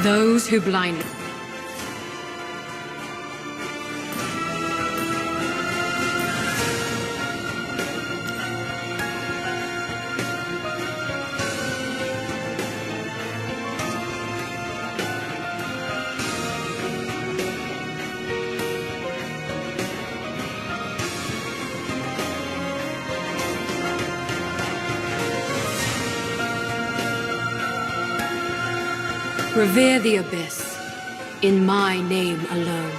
those who blind. Revere the abyss, in my name alone.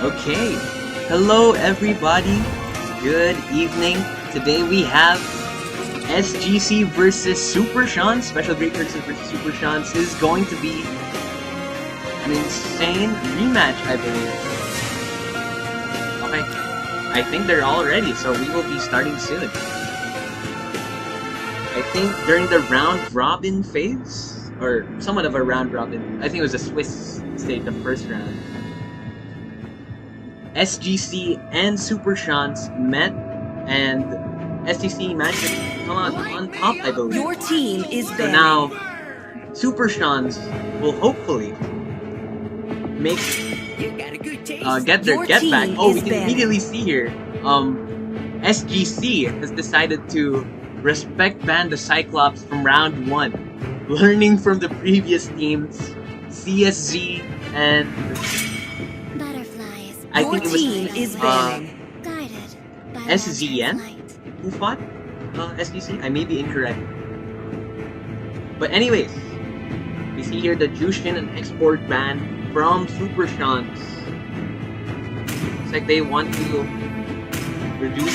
Okay, hello everybody, good evening. Today we have SGC versus Super Sean. Special Great versus Super Sean is going to be an insane rematch, I believe. Okay, I think they're all ready, so we will be starting soon. I think during the round robin phase, or somewhat of a round robin, I think it was a Swiss stage, the first round. SGC and Super Sean's met, and SGC managed to come out on top, I believe. Your team is so banning. now, Super Sean's will hopefully make get their get back. Oh, we can immediately see here. SGC has decided to respect ban the Cyclops from round 1, learning from the previous teams, CSZ and I think it was SZN who fought SGC. I may be incorrect. But anyways, we see here the Jushin and export ban from Super Sean's. It's like they want to reduce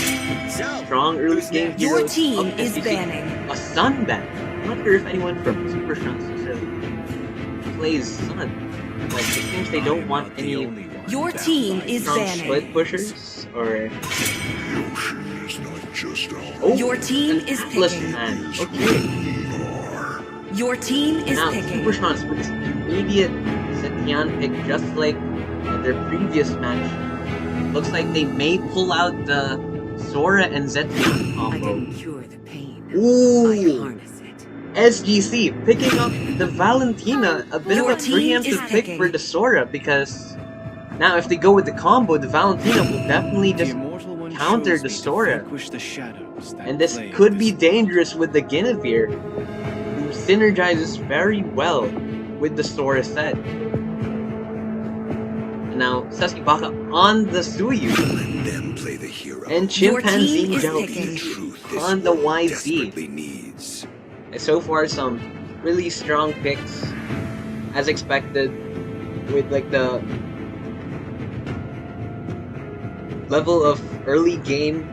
strong early game heroes. Your team is banning a Sun ban. I'm not sure if anyone from Super Sean's necessarily plays Sun. Like, it seems they don't want any Your team is banning split pushers or your team is picking. Man. Okay. Your team is now, picking. Super Sean's with this immediate Setian pick, just like their previous match. Looks like they may pull out the Sora and Zetian combo. I can cure the pain. Ooh. I harness it. SGC picking up the Valentina, a bit Your of a team preemptive is pick picking. for the Sora, because now if they go with the combo, the Valentina will definitely just counter the Sora. And this could be dangerous with the Guinevere, who synergizes very well with the Sora set. And now Sasibaka on the Suyu, and Chimpanzee Joe on the YZ. And so far, some really strong picks, as expected, with like the level of early game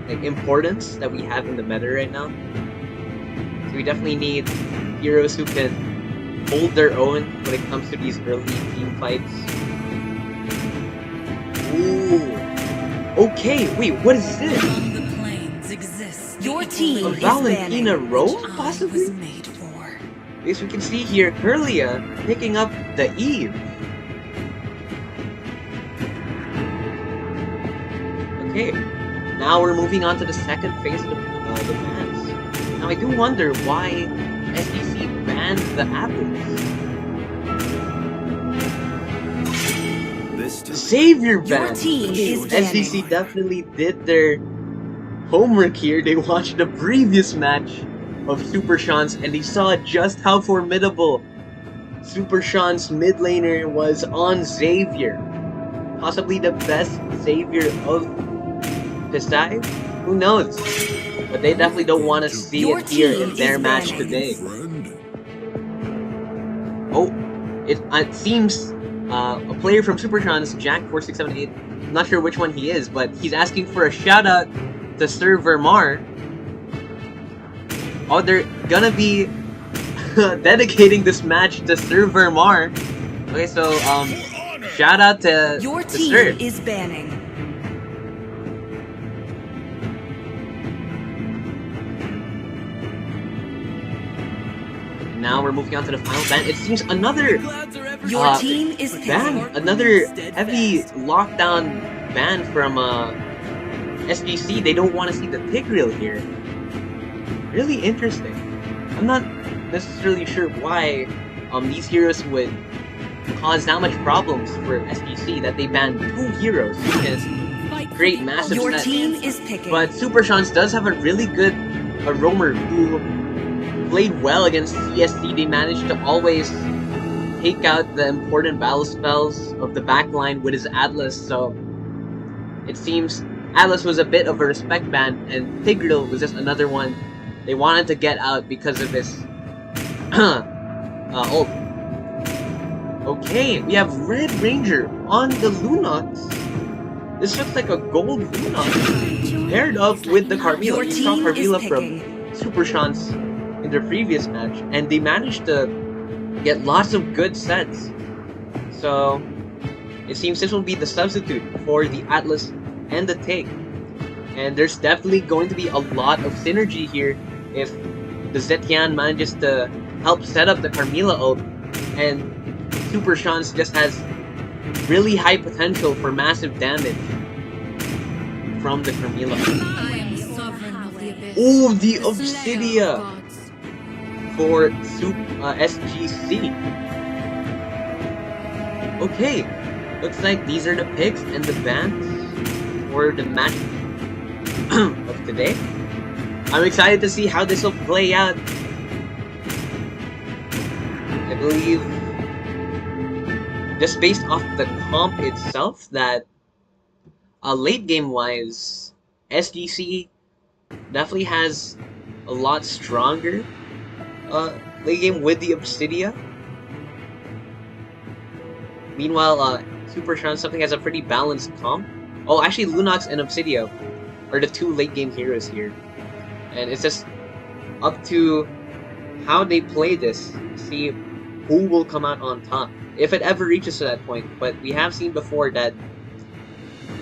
like importance that we have in the meta right now. So we definitely need heroes who can hold their own when it comes to these early team fights. Ooh. Okay, wait, what is this? Your team A is Valentina banning. Rose, possibly? As we can see here, Curlia picking up the Eve. Okay, now we're moving on to the second phase of the bans. Now I do wonder why SGC banned the apples. Savior ban! Your team is banning. SGC definitely did their homework here. They watched the previous match of Super Sean's and they saw just how formidable Super Sean's mid laner was on Xavier. Possibly the best Xavier of his time? Who knows? But they definitely don't want to see it here in their match today. Oh, it seems a player from Super Sean's, Jack4678, I'm not sure which one he is, but he's asking for a shout out to Sir Vermar. Oh, they're gonna be dedicating this match to Sir Vermar. Okay, so shout out to Your to team Sir. is banning. Now we're moving on to the final ban. It seems another Your team is ban, picking. another heavy lockdown ban from SGC. They don't want to see the Tigreal here. Really interesting. I'm not necessarily sure why these heroes would cause that much problems for SGC that they banned 2 heroes, which is create massive Your sets. team is picking. But Super Sean's does have a really good roamer who played well against CSC. They managed to always take out the important battle spells of the backline with his Atlas, so it seems Atlas was a bit of a respect ban, and Tigreal was just another one they wanted to get out because of his ult. Okay, we have Red Ranger on the Lunox. This looks like a gold Lunox paired up with the Carmilla. We saw Carmilla from Super Chance in their previous match, and they managed to get lots of good sets. So it seems this will be the substitute for the Atlas and the Take. And there's definitely going to be a lot of synergy here if the Zetian manages to help set up the Carmilla ult, and Super Chance just has really high potential for massive damage from the Carmilla. I am the sovereign of the abyss. Oh, the The slayer Obsidia of gods. for SGC. Okay, looks like these are the picks and the bans for the match of today. I'm excited to see how this will play out. I believe, just based off the comp itself, that late game wise, SGC definitely has a lot stronger late game with the Obsidia. Meanwhile, Super Chance something has a pretty balanced comp. Oh, actually, Lunox and Obsidia are the two late game heroes here, and it's just up to how they play this, see who will come out on top, if it ever reaches to that point. But we have seen before that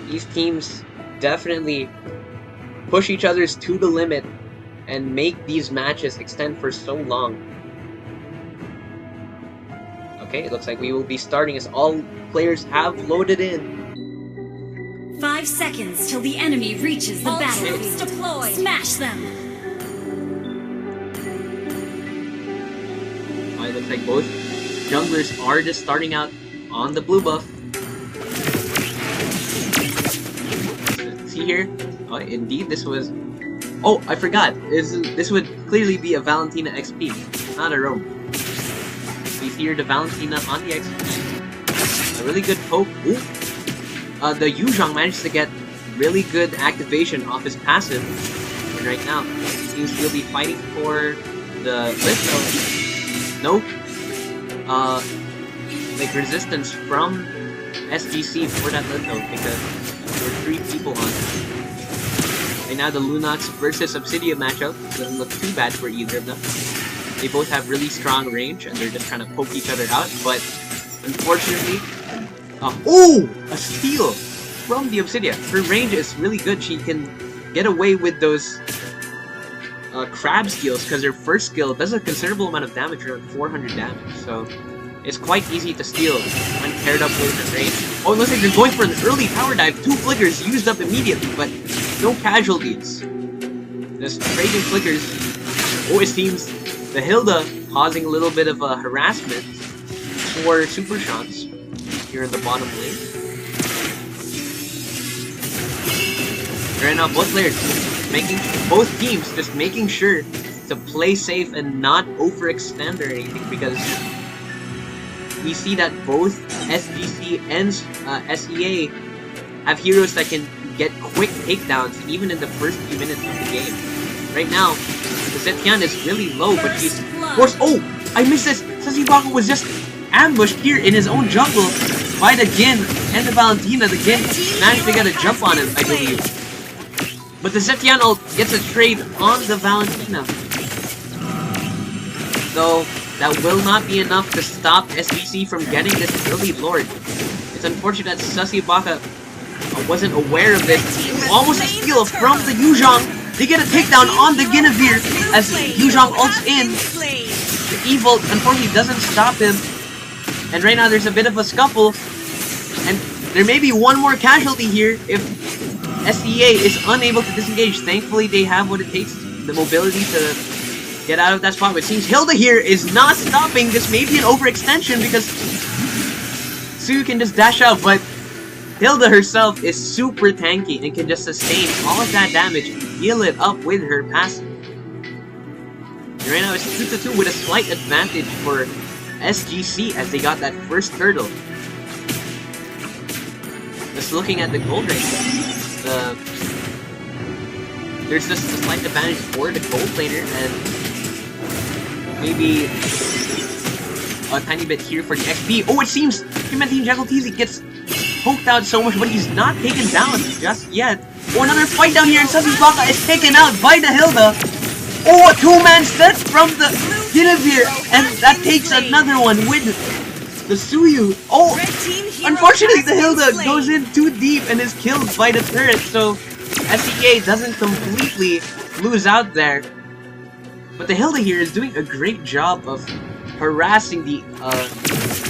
these teams definitely push each other's to the limit and make these matches extend for so long. Okay, it looks like we will be starting as all players have loaded in. 5 seconds till the enemy reaches the battlefield. Deploy. Smash them. It looks like both junglers are just starting out on the blue buff. See here? Indeed, this was... Oh, I forgot. This would clearly be a Valentina XP, not a roam. We see here the Valentina on the XP. A really good poke. Ooh. The Yuzhong managed to get really good activation off his passive. And right now, seems he'll be fighting for the Litho. Nope. Like resistance from SGC for that Litho because there were 3 people on it. Right now, the Lunox versus Obsidia matchup doesn't look too bad for either of them. They both have really strong range and they're just trying to poke each other out, but unfortunately... oh! A steal from the Obsidia. Her range is really good. She can get away with those crab skills because her first skill does a considerable amount of damage, around 400 damage. So it's quite easy to steal when paired up with her range. Oh, it looks like they're going for an early power dive. 2 flickers used up immediately, but no casualties. Just trading flickers. Oh, it seems the Hilda causing a little bit of a harassment for Super Chance here in the bottom lane. Right now, both players both teams just making sure to play safe and not overextend or anything, because we see that both SGC and SEA have heroes that can get quick takedowns even in the first few minutes of the game. Right now, the Zetian is really low, but she's forced. Oh, I missed this. Sasibako was just ambushed here in his own jungle by the Jin and the Valentina. The Jin managed to get a jump on him, I believe. But the Zetian ult gets a trade on the Valentina. Though, that will not be enough to stop SGC from getting this early Lord. It's unfortunate that Sasibaka wasn't aware of this. Almost a steal from the Yuzhong. They get a takedown on the Guinevere as Yuzhong ults in. The Evil, unfortunately, doesn't stop him. And right now, there's a bit of a scuffle. And there may be one more casualty here if SEA is unable to disengage. Thankfully, they have what it takes, the mobility to get out of that spot. But it seems Hilda here is not stopping. This may be an overextension because Tsu can just dash out, but Hilda herself is super tanky and can just sustain all of that damage and heal it up with her passive. And right now it's 2-2 with a slight advantage for SGC as they got that first turtle. Just looking at the gold right now, there's just a slight advantage for the gold laner, and maybe a tiny bit here for the XP. Oh, it seems Human Team Jackal Teasy gets poked out so much, but he's not taken down just yet. Oh, another fight down here, and Sasibaka is taken out by the Hilda. Oh, a two-man set from the Guinevere, and that takes another one with the Suyu. Oh, unfortunately, the Hilda goes in too deep and is killed by the turret, so SEA doesn't completely lose out there. But the Hilda here is doing a great job of harassing the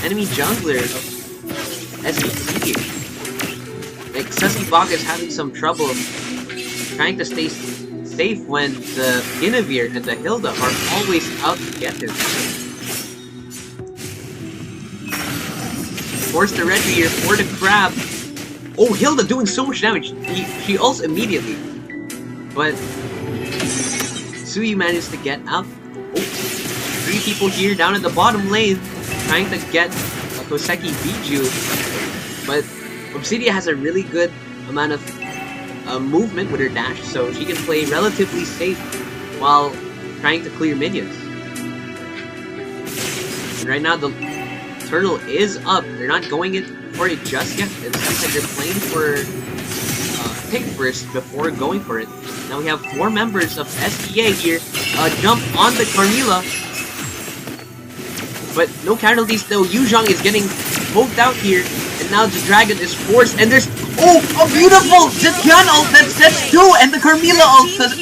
enemy jungler of SGC. Like, Sasibaka is having some trouble trying to stay safe when the Guinevere and the Hilda are always out to get him. Force the retry here for the crab. Oh, Hilda doing so much damage. She ults immediately. But Suyu managed to get out. Oh, 3 people here down at the bottom lane trying to get a Koseki Biju. But Obsidia has a really good amount of movement with her dash, so she can play relatively safe while trying to clear minions. And right now the turtle is up. They're not going in for it just yet. It seems like they're playing for pick first before going for it. Now we have 4 members of SEA here jump on the Carmilla. But no casualties though. Yuzhong is getting poked out here. And now the dragon is forced, and there's a beautiful Zetian ult that sets 2, and the Carmilla ult does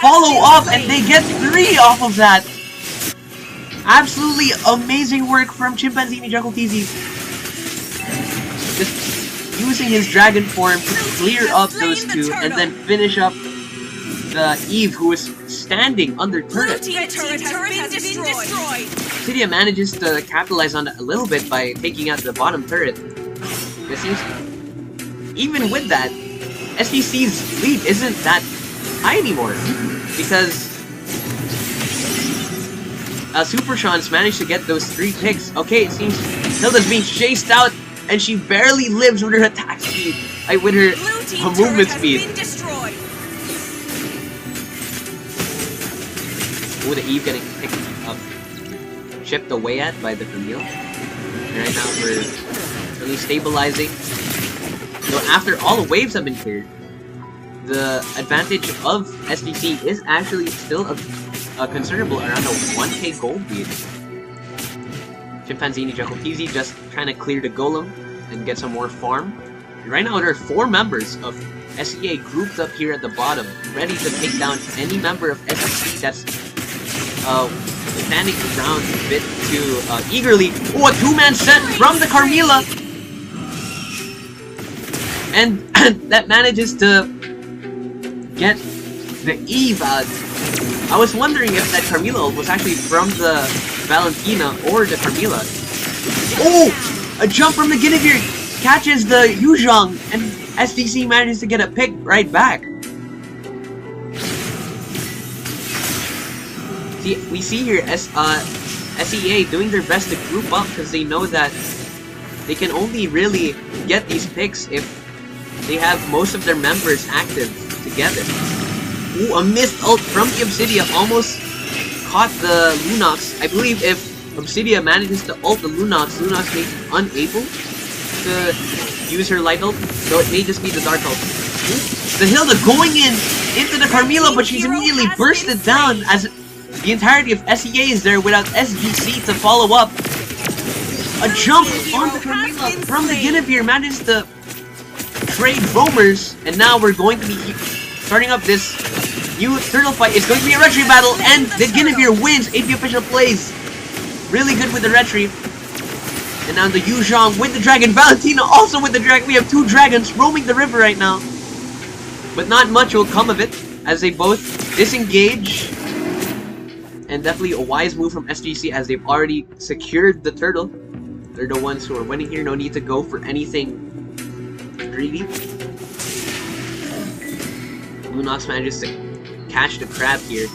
follow up, and they get 3 off of that. Absolutely amazing work from Chimpanzini Jungle TZ. Just using his dragon form to clear up those 2, and then finish up the Eve, who is standing under turret. Cydia manages to capitalize on it a little bit by taking out the bottom turret. It seems, even with that, SGC's lead isn't that high anymore, because Super Sean's managed to get those 3 picks. Okay, it seems Hilda's being chased out, and she barely lives with her attack speed, with her movement speed. Ooh, the Eve getting picked up, chipped away at by the Camille. And right now we're really stabilizing. So after all the waves have been cleared, the advantage of SGC is actually still a considerable, around a 1k gold lead. Chimpanzini Jungle TZ just trying to clear the golem and get some more farm. And right now there are 4 members of SEA grouped up here at the bottom, ready to take down any member of SGC that's standing around a bit too eagerly. Oh, a 2-man set from the Carmilla! And that manages to get the Eve out. I was wondering if that Carmilla was actually from the Valentina or the Carmilla. Oh! A jump from the Guinevere catches the Yuzhong, and SGC manages to get a pick right back. See, we see here SEA doing their best to group up because they know that they can only really get these picks if they have most of their members active together. Ooh, a missed ult from the Obsidia almost caught the Lunox. I believe if Obsidia manages to ult the Lunox, Lunox may be unable to use her light ult, so it may just be the dark ult. Ooh, the Hilda going into the Carmilla, but she's immediately bursted down as the entirety of SEA is there without SGC to follow up. A jump on the Carmilla from the Guinevere manages to trade roamers, and now we're going to be starting up this new turtle fight. It's going to be a retry battle, and the Guinevere wins. AP official plays really good with the retry. And now the Yuzhong with the dragon, Valentina also with the dragon. We have 2 dragons roaming the river right now. But not much will come of it as they both disengage. And definitely a wise move from SGC as they've already secured the turtle. They're the ones who are winning here. No need to go for anything greedy. Lunox manages to catch the crab here.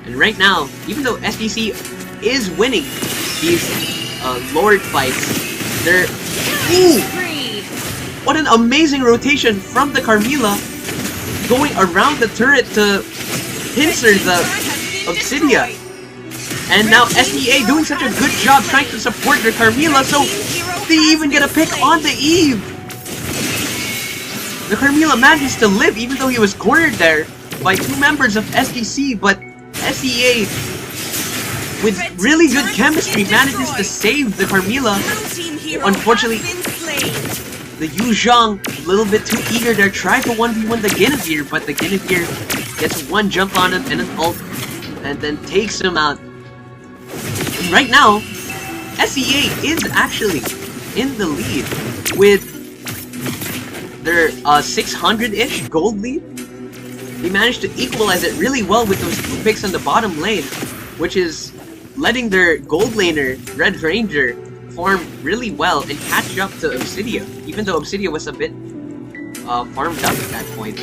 And right now, even though SGC is winning these Lord fights, they're... Ooh! What an amazing rotation from the Carmilla, going around the turret to pincer the Obsidia. And now SEA doing such a good job trying to support their Carmilla, so they even get a pick on the Eve. The Carmilla manages to live even though he was cornered there by 2 members of SGC, but SEA, with really good chemistry, manages to save the Carmilla. Unfortunately, the Yu Zhang, a little bit too eager there, tried to 1v1 the Guinevere, but the Guinevere gets one jump on him and an ult, and then takes him out. And right now, SEA is actually in the lead with their 600-ish gold lead. They managed to equalize it really well with those 2 picks on the bottom lane, which is letting their gold laner, Red Ranger, farm really well and catch up to Obsidia, even though Obsidia was a bit farmed up at that point.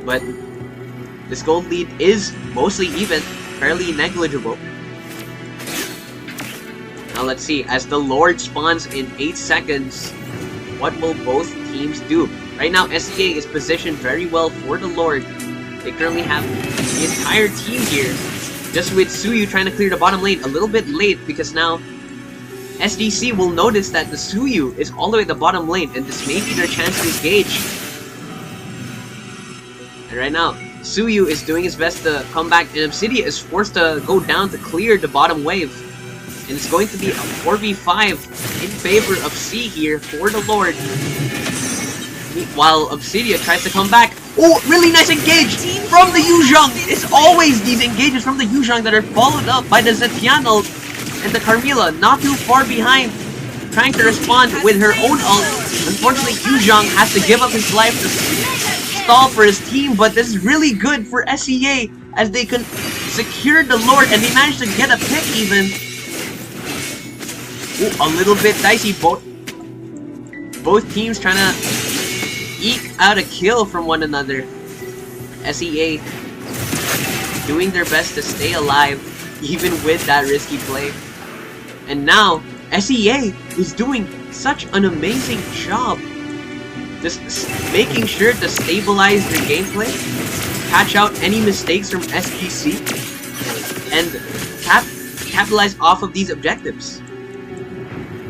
But this gold lead is mostly even, fairly negligible. Now let's see, as the Lord spawns in 8 seconds, what will both teams do? Right now, SEA is positioned very well for the Lord. They currently have the entire team here, just with Suyu trying to clear the bottom lane a little bit late, because now SGC will notice that the Suyu is all the way at the bottom lane, and this may be their chance to engage. And right now, Suyu is doing his best to come back, and Obsidia is forced to go down to clear the bottom wave. And it's going to be a 4v5 in favor of C here for the Lord. While Obsidia tries to come back. Oh, really nice engage from the Yu Zhang! It's always these engages from the Yu Zhang that are followed up by the Zetian ult, and the Carmilla not too far behind, trying to respond with her own ult. Unfortunately, Yu Zhang has to give up his life to stall for his team, but this is really good for SEA as they can secure the Lord, and they managed to get a pick even. Ooh, a little bit dicey. Both teams trying to eke out a kill from one another. SEA doing their best to stay alive even with that risky play. And now SEA is doing such an amazing job just making sure to stabilize their gameplay, catch out any mistakes from SGC, and capitalize off of these objectives.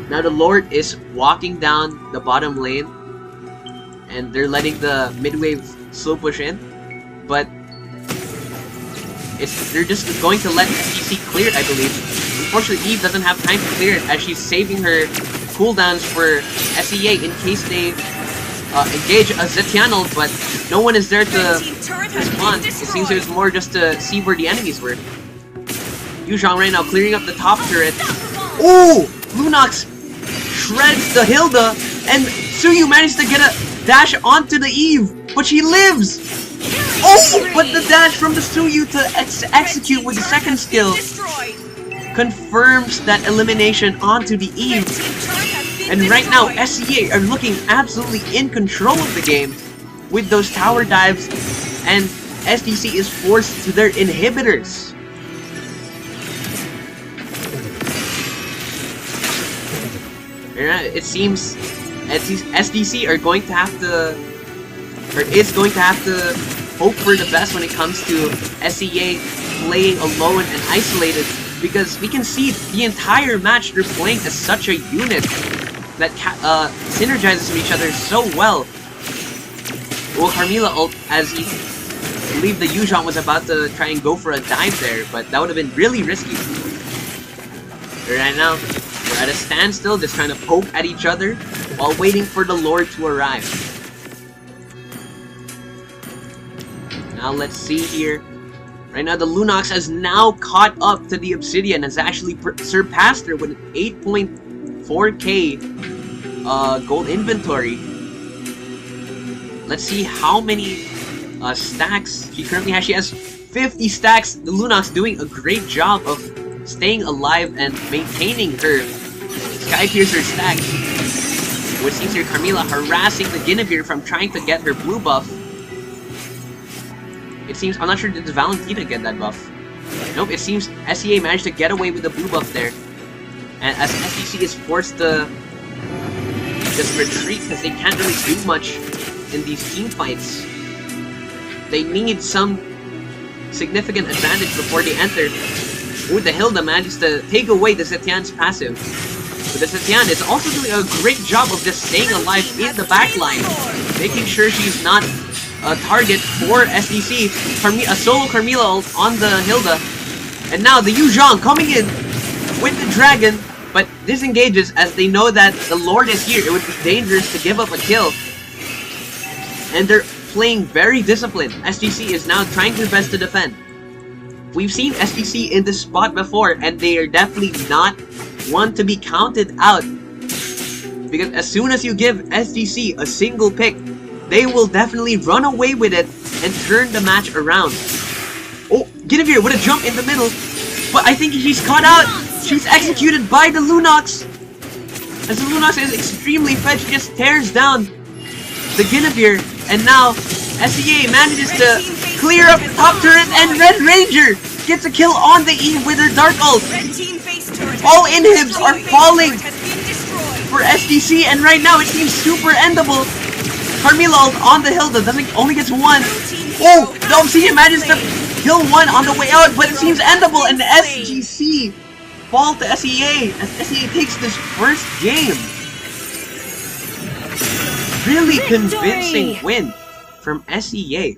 Now the Lord is walking down the bottom lane, and they're letting the mid-wave slow push in, but they're just going to let SGC clear it, I believe. Unfortunately, Eve doesn't have time to clear it as she's saving her cooldowns for SEA in case they engage a Zetianal, but no one is there to respond. It seems it was more just to see where the enemies were. Yu Zhang right now clearing up the top turret. Ooh! Lunox shreds the Hilda, and Suyu managed to get a dash onto the Eve, but she lives! Oh! But the dash from the Suyu to execute with the second skill confirms that elimination onto the Eve. And right now, SEA are looking absolutely in control of the game with those tower dives, and SGC is forced to their inhibitors. It seems SGC are going to have to, or is going to have to hope for the best when it comes to SEA playing alone and isolated, because we can see the entire match they're playing as such a unit that synergizes with each other so well. Well, Carmilla ult, as he believed the Yu Zhang was about to try and go for a dive there, but that would have been really risky. Right now, we're at a standstill, just trying to poke at each other while waiting for the Lord to arrive. Now let's see here. Right now, the Lunox has now caught up to the Obsidian, has actually surpassed her with an 8.4k gold inventory. Let's see how many stacks she currently has. She has 50 stacks. The Lunox doing a great job of staying alive and maintaining her Skypiercer stack. Which seems here Carmilla harassing the Guinevere from trying to get her blue buff. It seems, I'm not sure, did Valentina get that buff? Nope, it seems SEA managed to get away with the blue buff there. And as SGC is forced to just retreat because they can't really do much in these team fights. They need some significant advantage before they enter. Ooh, the Hilda manages to take away the Zetian's passive. But the Zetian is also doing a great job of just staying alive in the backline, making sure she's not a target for SGC. A solo Carmilla ult on the Hilda. And now the Yu Zhang coming in with the Dragon, but disengages as they know that the Lord is here. It would be dangerous to give up a kill. And they're playing very disciplined. SGC is now trying their best to defend. We've seen SGC in this spot before, and they are definitely not one to be counted out. Because as soon as you give SGC a single pick, they will definitely run away with it and turn the match around. Oh, Guinevere with a jump in the middle. But I think she's caught out. She's executed by the Lunox. As the Lunox is extremely fed, she just tears down the Guinevere. And now SEA manages to clear up top turret, and Red Ranger gets a kill on the E with her Dark Ult. All inhibs are falling for SGC, and right now it seems super endable. Carmilla ult on the Hilda only gets one. Oh, the Obsidian manages to kill one on the way out, but it seems endable, and the SGC fall to SEA as SEA takes this first game. Really convincing win from SEA.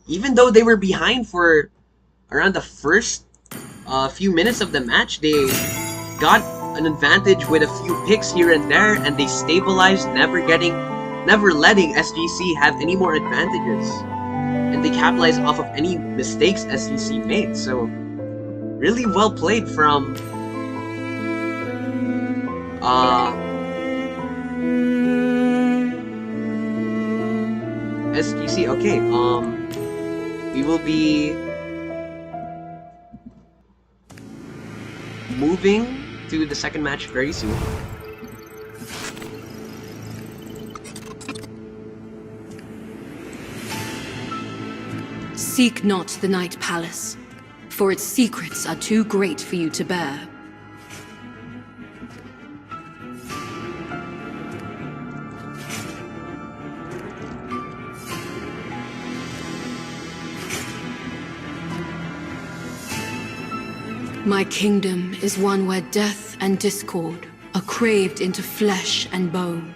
Even though they were behind for around the first few minutes of the match, they got an advantage with a few picks here and there, and they stabilized, never letting SGC have any more advantages. And they capitalized off of any mistakes SGC made. So really well played from SGC. Okay, we will be moving to the second match very soon. Seek not the Night Palace, for its secrets are too great for you to bear. My kingdom is one where death and discord are craved into flesh and bone.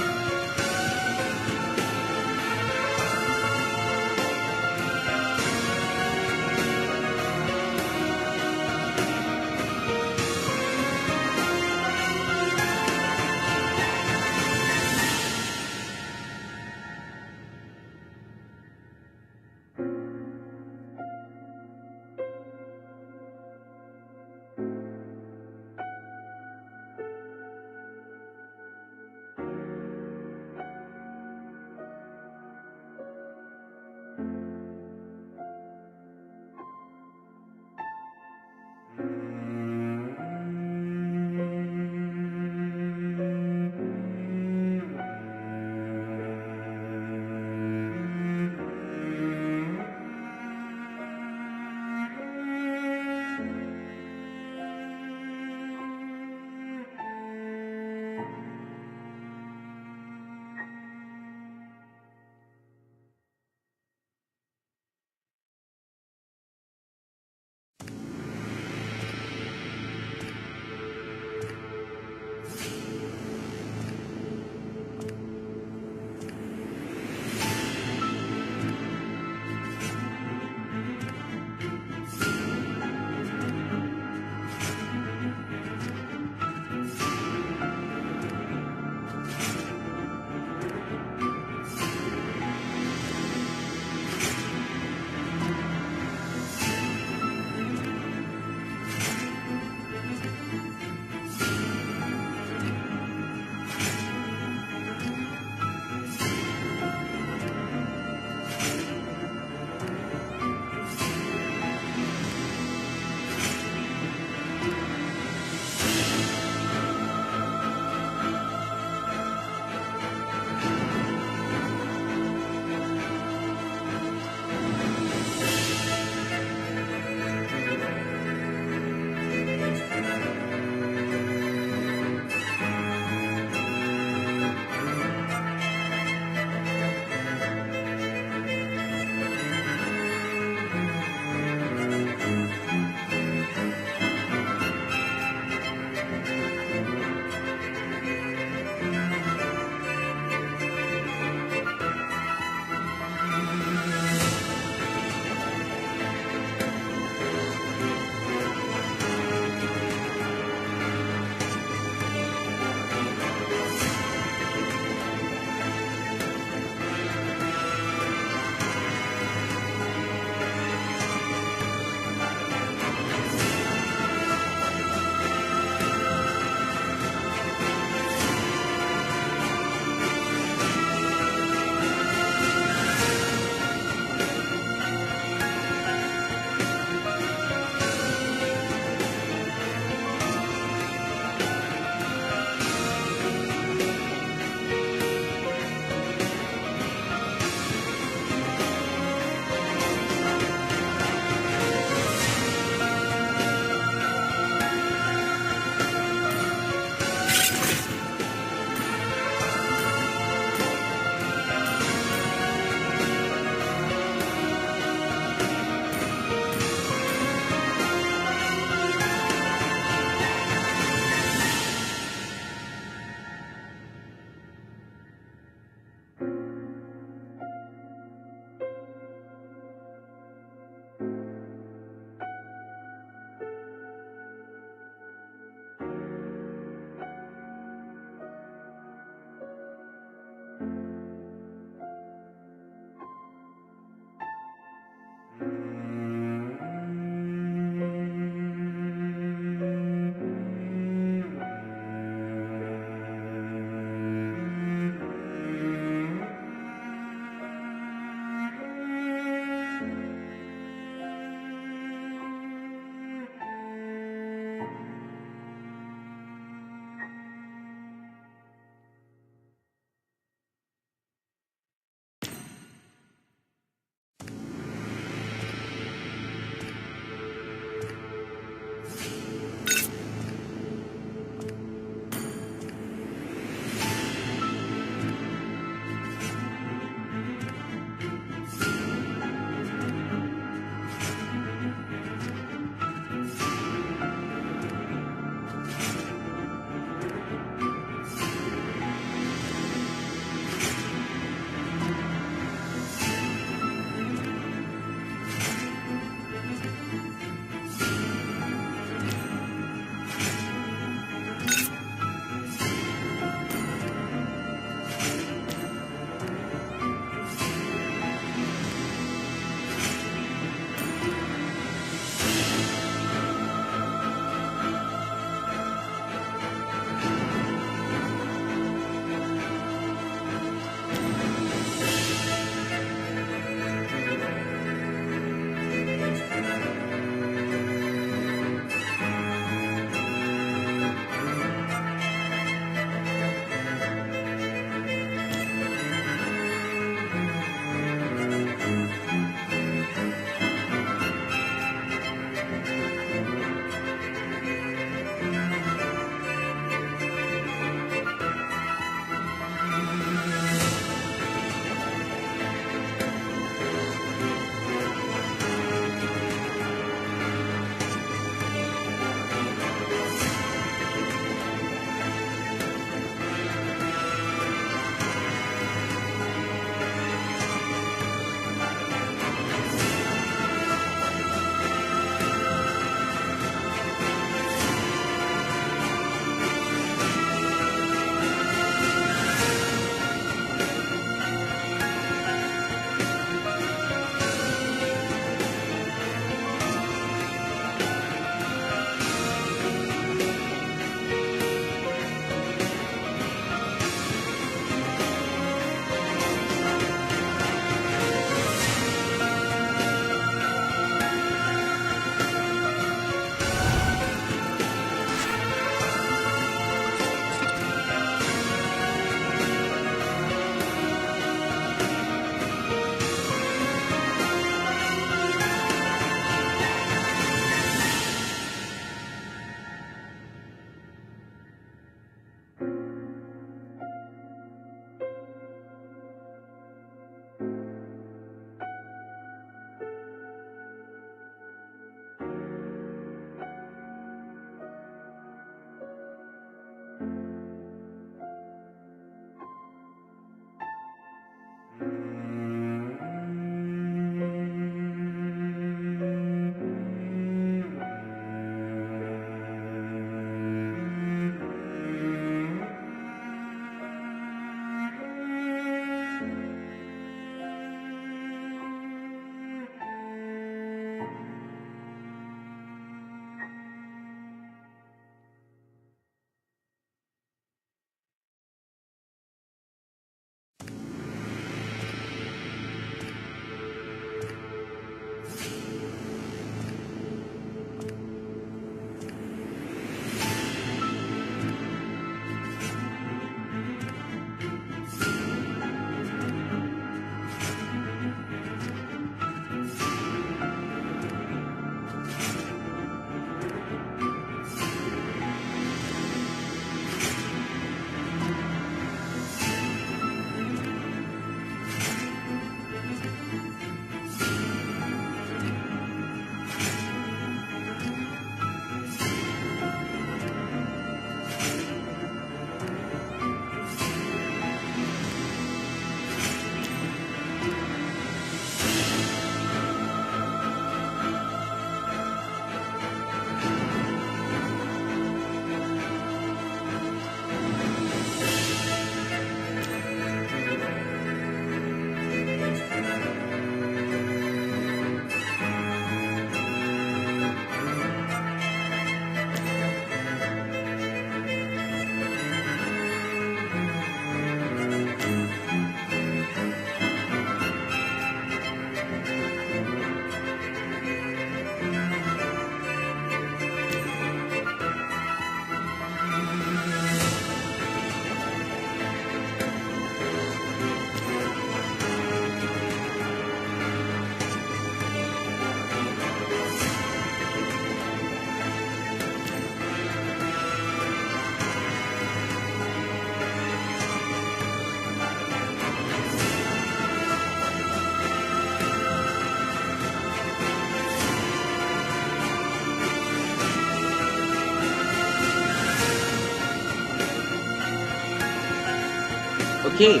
Okay,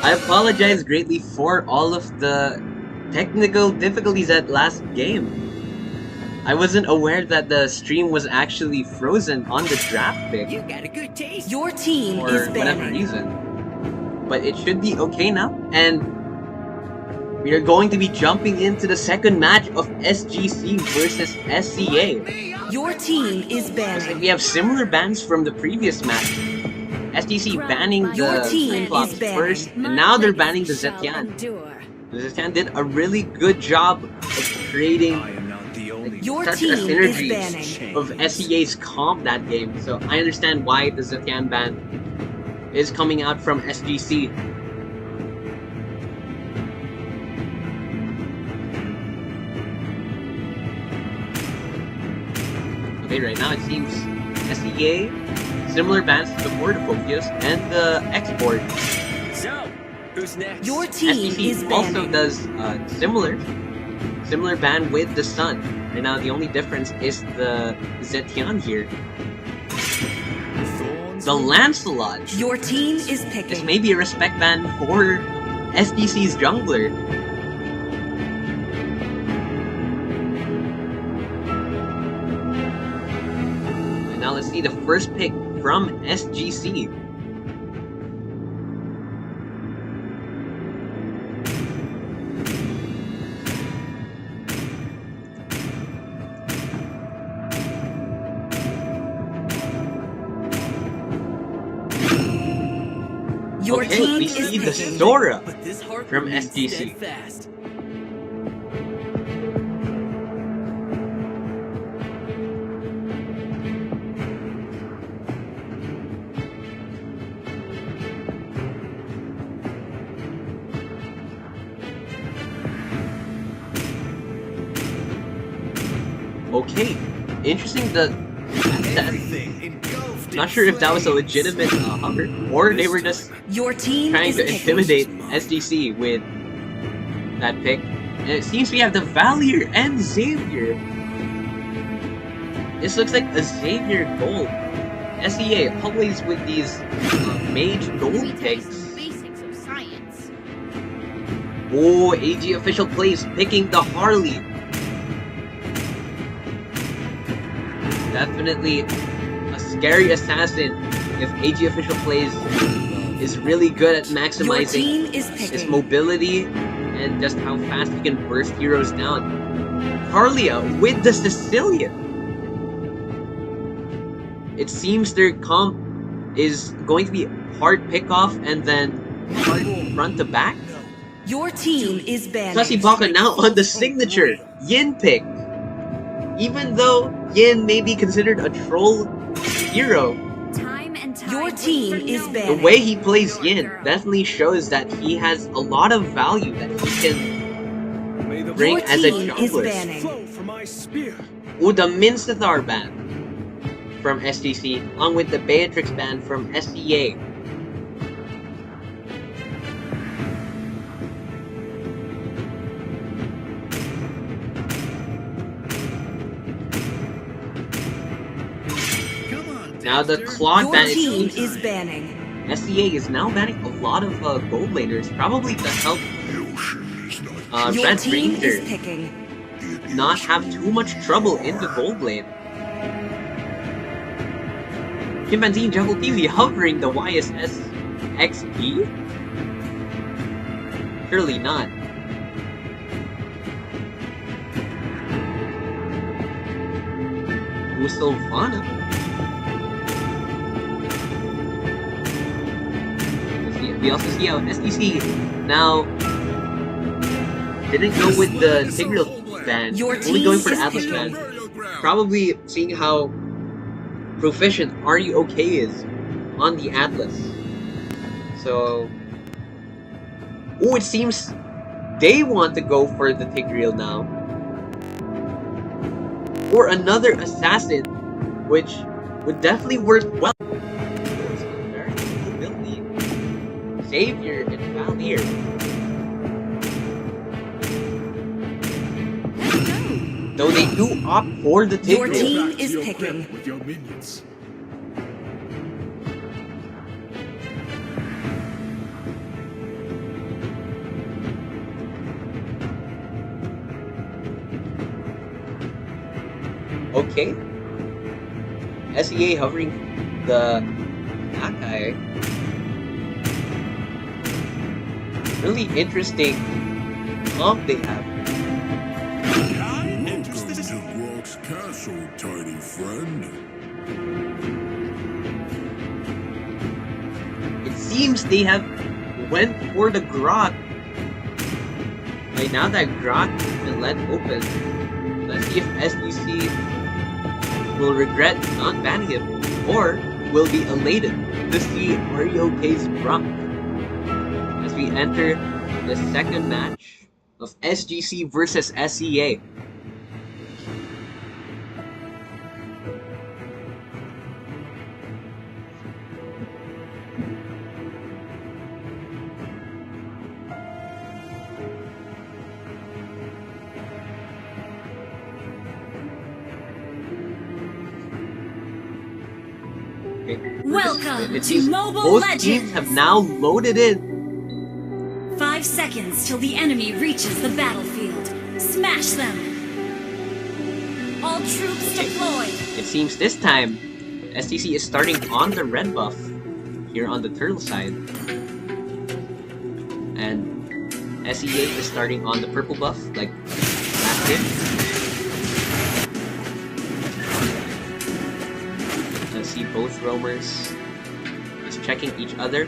I apologize greatly for all of the technical difficulties at last game. I wasn't aware that the stream was actually frozen on the draft pick. You got a good taste. Your team For is whatever banning. reason. But it should be okay now, and we are going to be jumping into the second match of SGC versus SCA. Your team is banning. We have similar bans from the previous match. SGC banning Your the team Cyclops is banning. first, and now they're banning the Zetian. The Zetian did a really good job of creating Your such a team is synergy banning. of SCA's comp that game, so I understand why the Zetian ban is coming out from SGC. Okay, right now it seems SCA, similar bans to the Portafocus and the Export. So, who's next? Your team is SGC also banning. does similar ban with the Sun. Right now, the only difference is the Zetian here. The Lancelot. Your team is This picking. may be a respect ban for SDC's jungler. And now let's see the first pick from SGC. Your Okay, team we is see the picking. Sora But this heart from remains SGC. steadfast. Okay, interesting. Everything engulfed Not in sure if that was a flames. legitimate hover, or they were just Your team trying is to picking. intimidate SDC with that pick. And it seems we have the Valier and Xavier. This looks like a Xavier gold. SEA always with these mage gold picks. Basics of science. Oh, AG official plays picking the Harley. Definitely a scary assassin if AG official plays is really good at Your maximizing team is his picking. mobility and just how fast he can burst heroes down. Harlia with the Sicilian. It seems their comp is going to be hard pickoff and then hard front to back. Your team is banning. Sasibaka now on the signature Yin pick. Even though Yin may be considered a troll hero, Time and time. Your team is the banning. way he plays Yin definitely shows that he has a lot of value that he can bring Your as a team is jungler. banning. Ooh, the Minstathar ban from SGC, along with the Beatrix ban from SCA. Now the Claude Your ban team is is banning. SCA is now banning a lot of gold laners, probably to help Your Red team Ranger is picking. not have too much trouble in the gold lane. Chimpanzee Jungle TV hovering the YSS XP? Surely not. Ooh, Sylvana. We also see how SDC now didn't go with the Tigreal ban, Your only team going for the is Atlas picking. ban. Probably seeing how proficient RUOK is on the Atlas. So, ooh, it seems they want to go for the Tigreal now. Or another assassin, which would definitely work well. Very mobility. Xavier and Valier. Though they do opt for the Your Tigreal. team is picking. With your minions. Okay. SEA hovering the Akai. Really interesting comp they have. Welcome to Grok's castle, tiny friend. It seems they have went for the Grok. Right now that Grok has been let open. Let's see if SGC will regret not banning him or will be elated to see Mario K's Grok. As we enter the second match of SGC versus SEA. Welcome It to seems Mobile both Legends. teams have now loaded in. 5 seconds till the enemy reaches the battlefield. Smash them. All troops deployed. It seems this time, SGC is starting on the red buff here on the turtle side. And SEA is starting on the purple buff, like last game. Let's see both roamers just checking each other.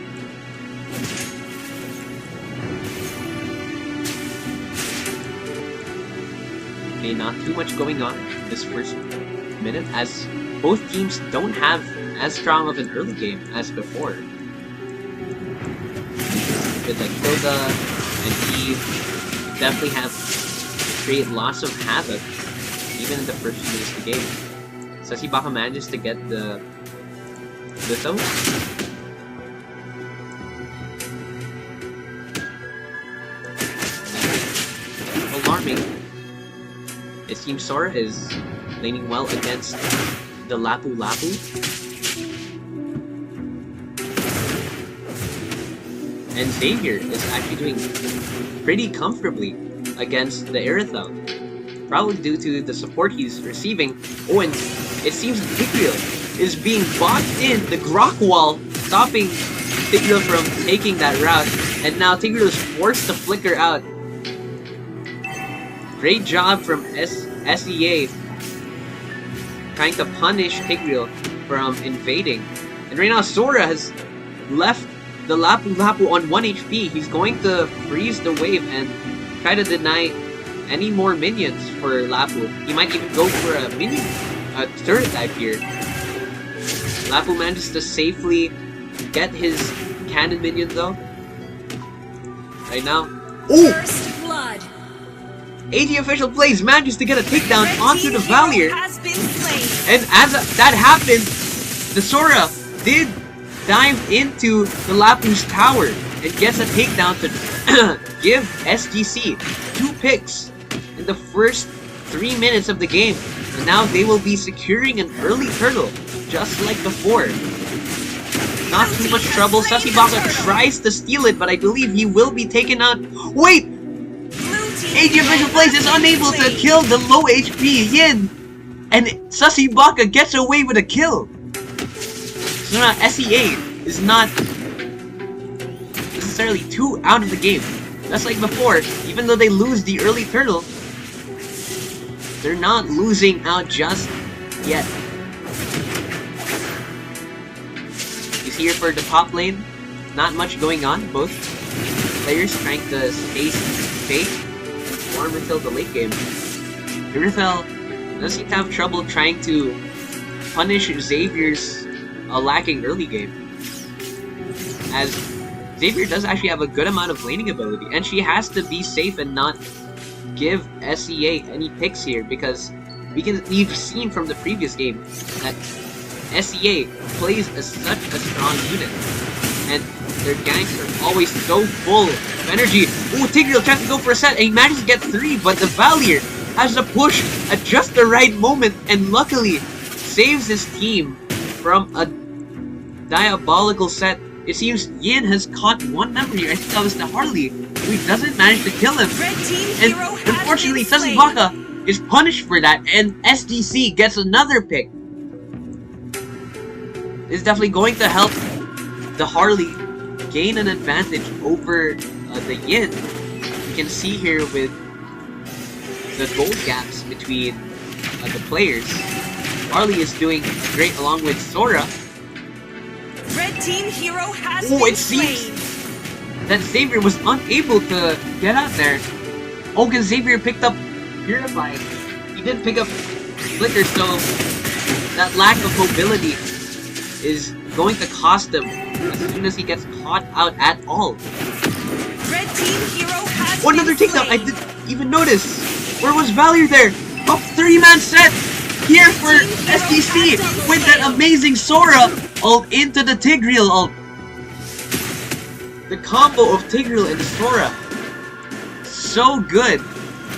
Okay, not too much going on this first minute, as both teams don't have as strong of an early game as before. With like Hilda and Eve definitely have created lots of havoc even in the first few minutes of the game. Sasibaka manages to get the Litho. Alarming. It seems Sora is laning well against the Lapu Lapu. And Xavier is actually doing pretty comfortably against the Aerithel. Probably due to the support he's receiving. Oh, and it seems Tigreal is being boxed in the Grok wall, stopping Tigreal from taking that route. And now Tigreal is forced to flicker out. Great job from SEA trying to punish Tigreal from invading. And right now Sora has left the Lapu Lapu on 1 HP. He's going to freeze the wave and try to deny any more minions for Lapu. He might even go for a turret dive here. Lapu manages to safely get his cannon minion though. Right now. Oh! First blood. AG official plays manages to get a takedown onto the Valier. Has been slain. And as that happened, the Sora did dive into the Lapu's tower and gets a takedown to give SGC 2 picks in the first 3 minutes of the game. And now they will be securing an early turtle, just like before. Not too much trouble. Sasibaka tries to steal it, but I believe he will be taken out. Wait! AG official plays is unable to kill the low HP Yin, and Sasibaka gets away with a kill. So now SEA is not necessarily too out of the game. Just like before, even though they lose the early turtle, they're not losing out just yet. He's here for the top lane. Not much going on. Both players trying to stay safe and farm until the late game. Irithel does seem to have trouble trying to punish Xavier's lacking early game, as Xavier does actually have a good amount of laning ability, and she has to be safe and not give SEA any picks here, because we've seen from the previous game that SEA plays as such a strong unit, and their ganks are always so full of energy. Ooh, Tigreal tries to go for a set, and he manages to get 3, but the Valier has to push at just the right moment, and luckily saves his team from a diabolical set. It seems Yin has caught one member here. I think that was the Harley, who doesn't manage to kill him. Red team And hero has unfortunately, been slain. Sasibaka is punished for that, and SGC gets another pick. This is definitely going to help the Harley gain an advantage over the Yin. You can see here with the gold gaps between the players. Harley is doing great along with Sora. Red team hero has Oh, been it seems slain. that Xavier was unable to get out there. Oh, because Xavier picked up Purify. He didn't pick up Flicker, so that lack of mobility is going to cost him as soon as he gets caught out at all. Red team hero has Oh, another been takedown! I slain. didn't even notice! Where was Valor there? Up 3-man set! Here for SGC with that amazing Sora ult into the Tigreal ult. The combo of Tigreal and Sora. So good.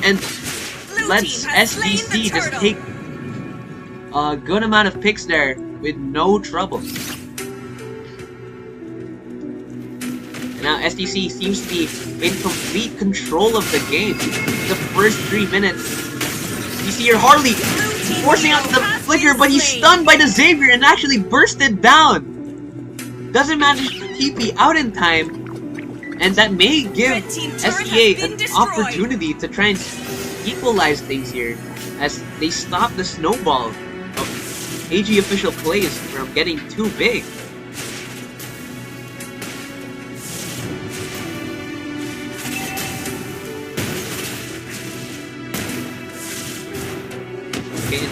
And Blue lets team has slain SGC the just turtle. take a good amount of picks there with no trouble. And now SGC seems to be in complete control of the game. The first 3 minutes, you see your Harley forcing out the Flicker, but he's stunned by the Xavier and actually bursted down. Doesn't manage to TP out in time, and that may give Red team turret SEA has been an destroyed. opportunity to try and equalize things here, as they stop the snowball of AG official plays from getting too big. Okay,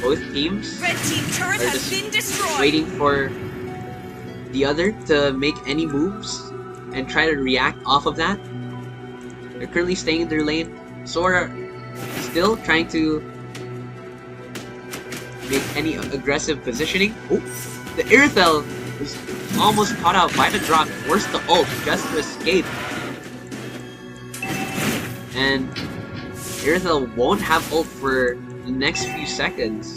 both teams Red team turret are has just been destroyed. waiting for the other to make any moves and try to react off of that. They're currently staying in their lane. Sora still trying to make any aggressive positioning. Oh, the Irithel was almost caught out by the drop, forced the ult just to escape. And Irithel won't have ult for the next few seconds.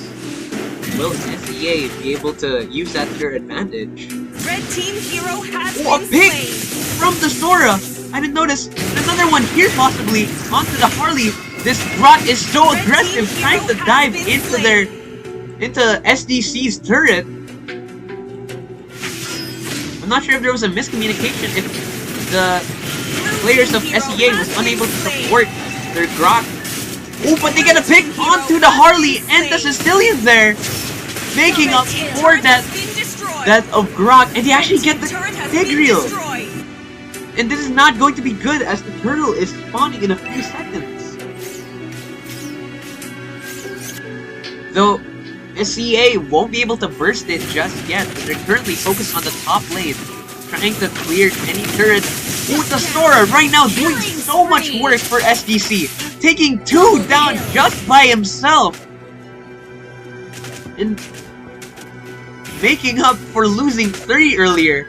Will SEA be able to use that to their advantage? Red team hero has Oh, a been pick slain. from the Sora! I didn't notice. Another one here possibly onto the Harley. This Grot is so Red aggressive, team trying to hero has dive been into SDC's turret. I'm not sure if there was a miscommunication, if the players of SEA was unable to support their Grot. Oh, but they get a pick onto the Harley and the Sicilians there, making up for that of Grot, and they actually get the Tigreal. And this is not going to be good as the turtle is spawning in a few seconds. Though SEA won't be able to burst it just yet, they're currently focused on the top lane, trying to clear any turrets. Oh, the Sora right now doing so much work for SGC, taking 2 down just by himself, and making up for losing 3 earlier.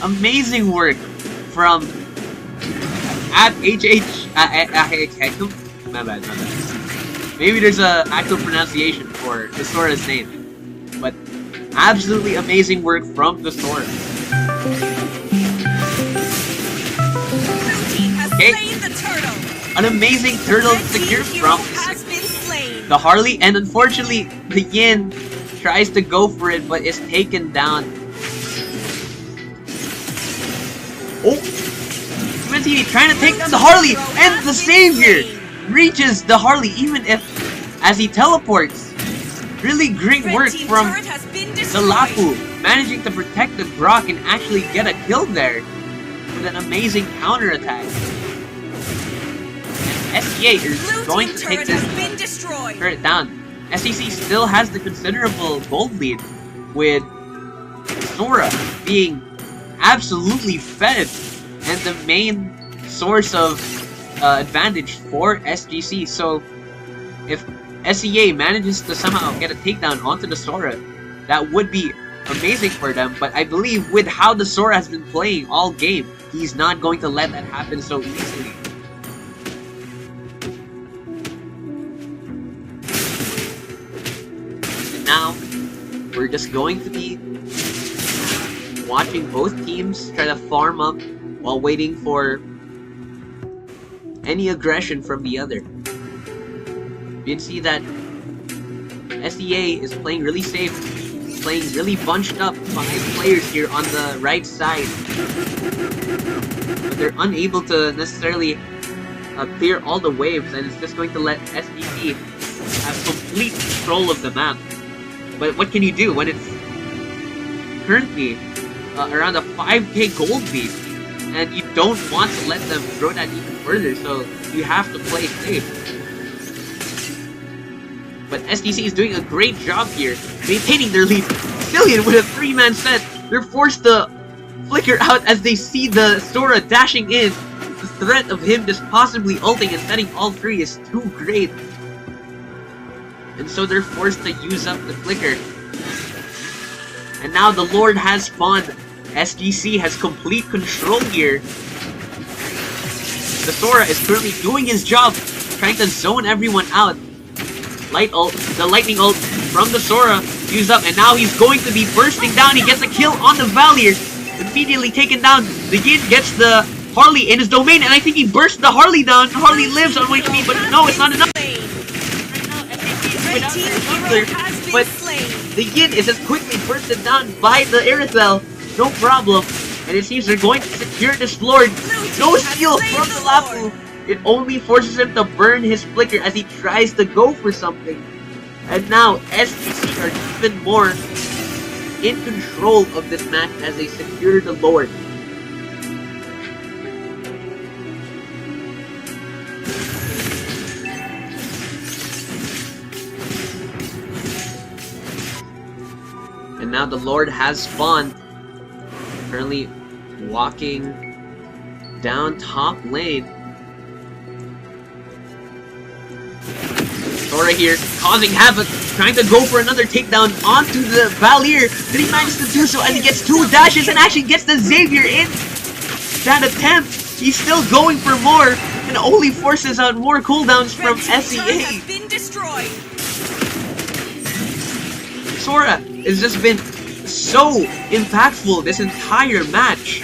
Amazing work from at my bad. Maybe there's a actual pronunciation for the Sora's name, but absolutely amazing work from the Sora. Okay, an amazing turtle to hear from the Harley, and unfortunately the Yin tries to go for it but is taken down. Oh, TV trying to take down the Harley, and the Savior reaches the Harley even if as he teleports. Really great work from the Lapu, managing to protect the Grok and actually get a kill there with an amazing counter attack. And SEA is going to take this turret down. SEC still has the considerable gold lead, with Sora being absolutely fed and the main source of advantage for SGC. So if SEA manages to somehow get a takedown onto the Sora, that would be amazing for them, but I believe with how the Sora has been playing all game, he's not going to let that happen so easily. And now, we're just going to be watching both teams try to farm up while waiting for any aggression from the other. You can see that SEA is playing really safe, playing really bunched up 5 players here on the right side. But they're unable to necessarily clear all the waves, and it's just going to let SGC have complete control of the map. But what can you do when it's currently around a 5k gold lead, and you don't want to let them grow that even further, so you have to play safe. But SGC is doing a great job here, maintaining their lead. Cillian with a 3-man set, they're forced to flicker out as they see the Sora dashing in. The threat of him just possibly ulting and setting all 3 is too great. And so they're forced to use up the flicker. And now the Lord has spawned. SGC has complete control here. The Sora is currently doing his job, trying to zone everyone out. The lightning ult from the Sora used up, and now he's going to be bursting down. He gets a kill on the Valier, immediately taken down. The Yin gets the Harley in his domain, and I think he burst the Harley down. Harley lives on 1 HP, but no, it's not enough. But the Yin is just quickly bursted down by the Aerithel. No problem. And it seems they're going to secure this Lord. No steal from the Lapu. It only forces him to burn his flicker as he tries to go for something. And now SGC are even more in control of this match as they secure the Lord. And now the Lord has spawned, currently walking down top lane. Sora here, causing havoc, trying to go for another takedown onto the Valier. But he manages to do so as he gets 2 dashes and actually gets the Xavier in that attempt. He's still going for more and only forces out more cooldowns from SEA. Sora has just been so impactful this entire match.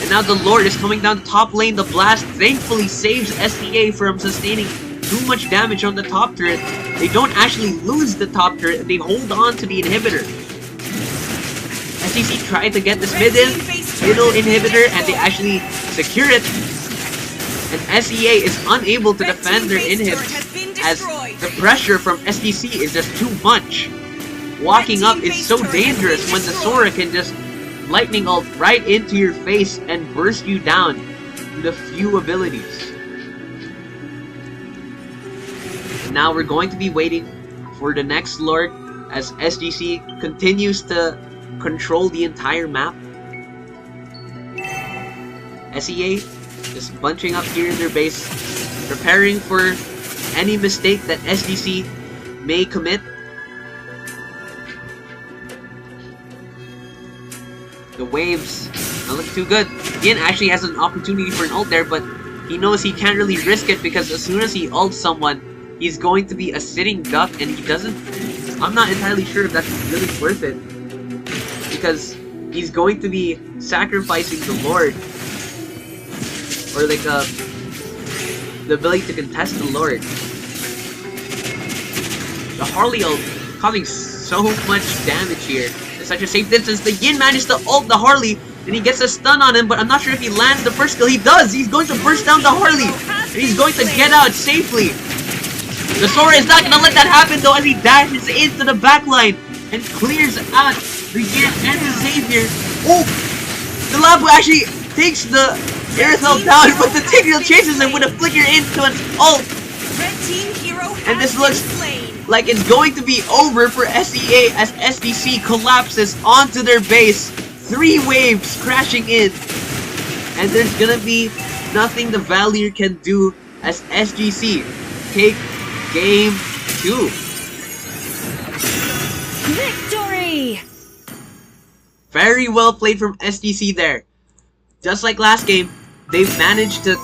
And now the Lord is coming down the top lane. The blast thankfully saves SEA from sustaining too much damage on the top turret. They don't actually lose the top turret, they hold on to the inhibitor. SGC tried to get this middle inhibitor, and they actually secure it. And SEA is unable to defend their inhib as the pressure from SGC is just too much. Walking up is so dangerous when the Sora can just lightning ult right into your face and burst you down with a few abilities. And now we're going to be waiting for the next Lord as SGC continues to control the entire map. SEA just bunching up here in their base, preparing for any mistake that SGC may commit. The waves don't look too good. Yin actually has an opportunity for an ult there, but he knows he can't really risk it because as soon as he ults someone, he's going to be a sitting duck, and he doesn't... I'm not entirely sure if that's really worth it, because he's going to be sacrificing the Lord, or like the ability to contest the Lord. The Harley ult causing so much damage here. It's such a safe distance. The Yin managed to ult the Harley, and he gets a stun on him, but I'm not sure if he lands the first kill. He does! He's going to burst down the Harley, and he's going to get out safely. The Sora is not going to let that happen though as he dashes into the backline and clears out the Yin and the Xavier. Oh! The Labu actually takes the Aerithel down, but the Tigreal chases him with a flicker into an ult. And this looks like it's going to be over for SEA as SGC collapses onto their base. 3 waves crashing in. And there's going to be nothing the Valier can do as SGC take Game 2. Victory! Very well played from SGC there. Just like last game, they've managed to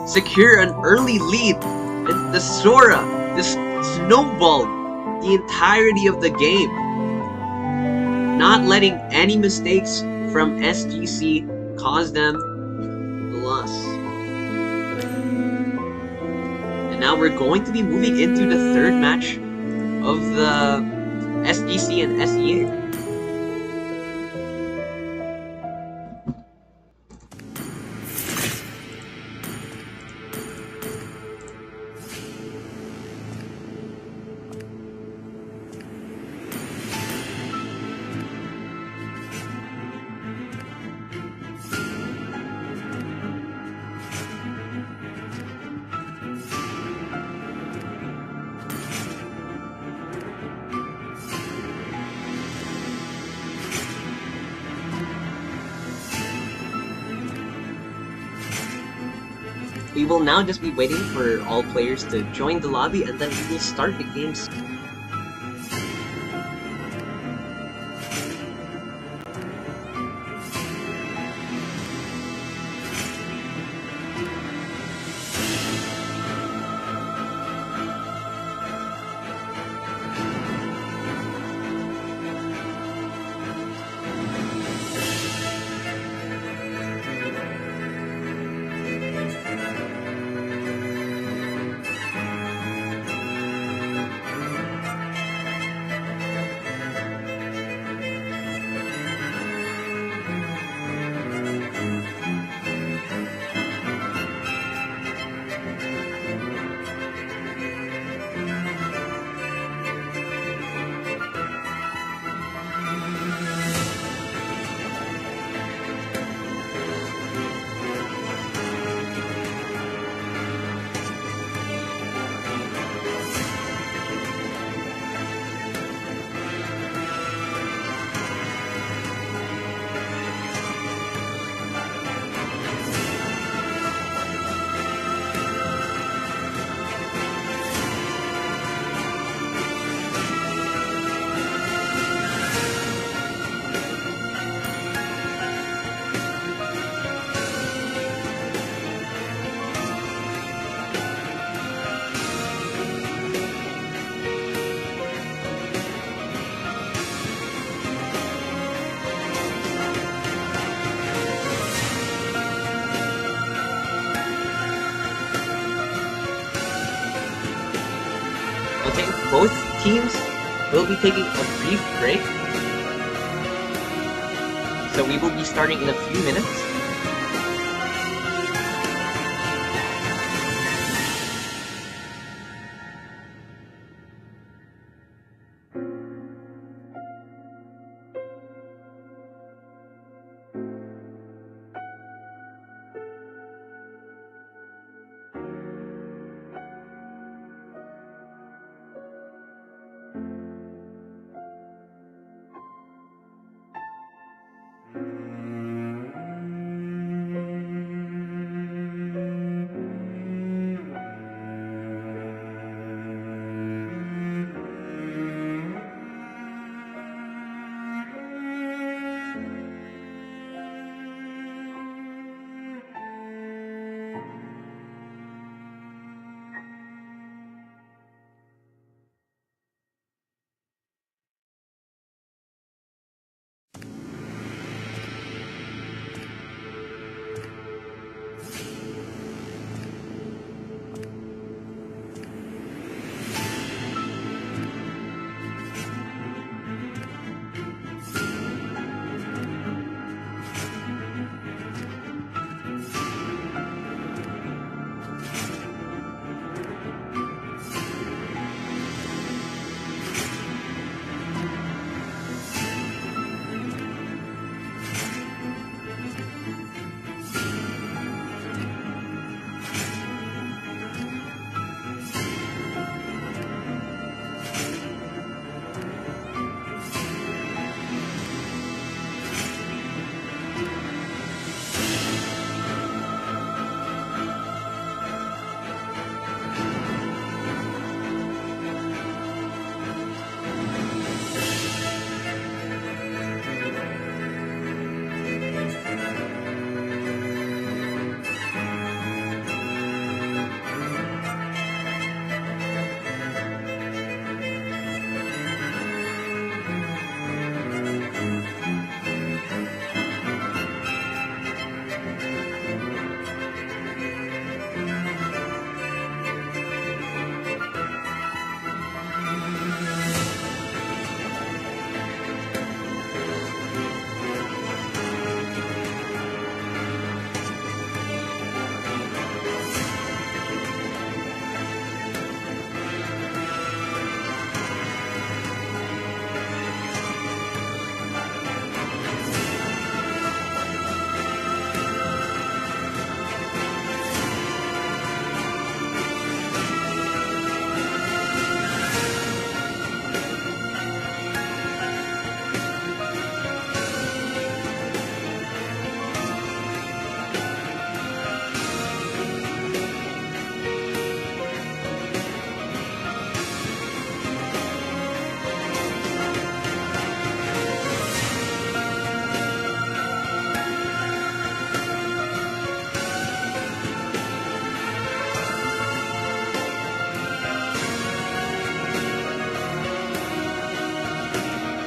secure an early lead. And the Sora just snowballed the entirety of the game. Not letting any mistakes from SGC cause them the loss. now we're going to be moving into the third match of the SGC and SEA. We will now just be waiting for all players to join the lobby, and then we will start the games. Okay, both teams will be taking a brief break. So we will be starting in a few minutes.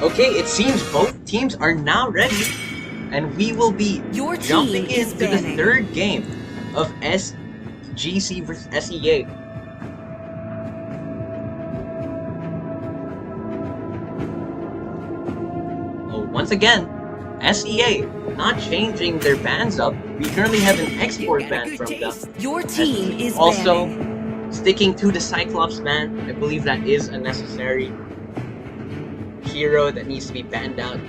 Okay, it seems both teams are now ready, and we will be Your team jumping is into the banning. third game of SGC versus SEA. Oh, once again, SEA not changing their bans up. We currently have an export You got a ban good from them. taste. Your team is Also, banning. sticking to the Cyclops ban, I believe that is a necessary hero that needs to be banned out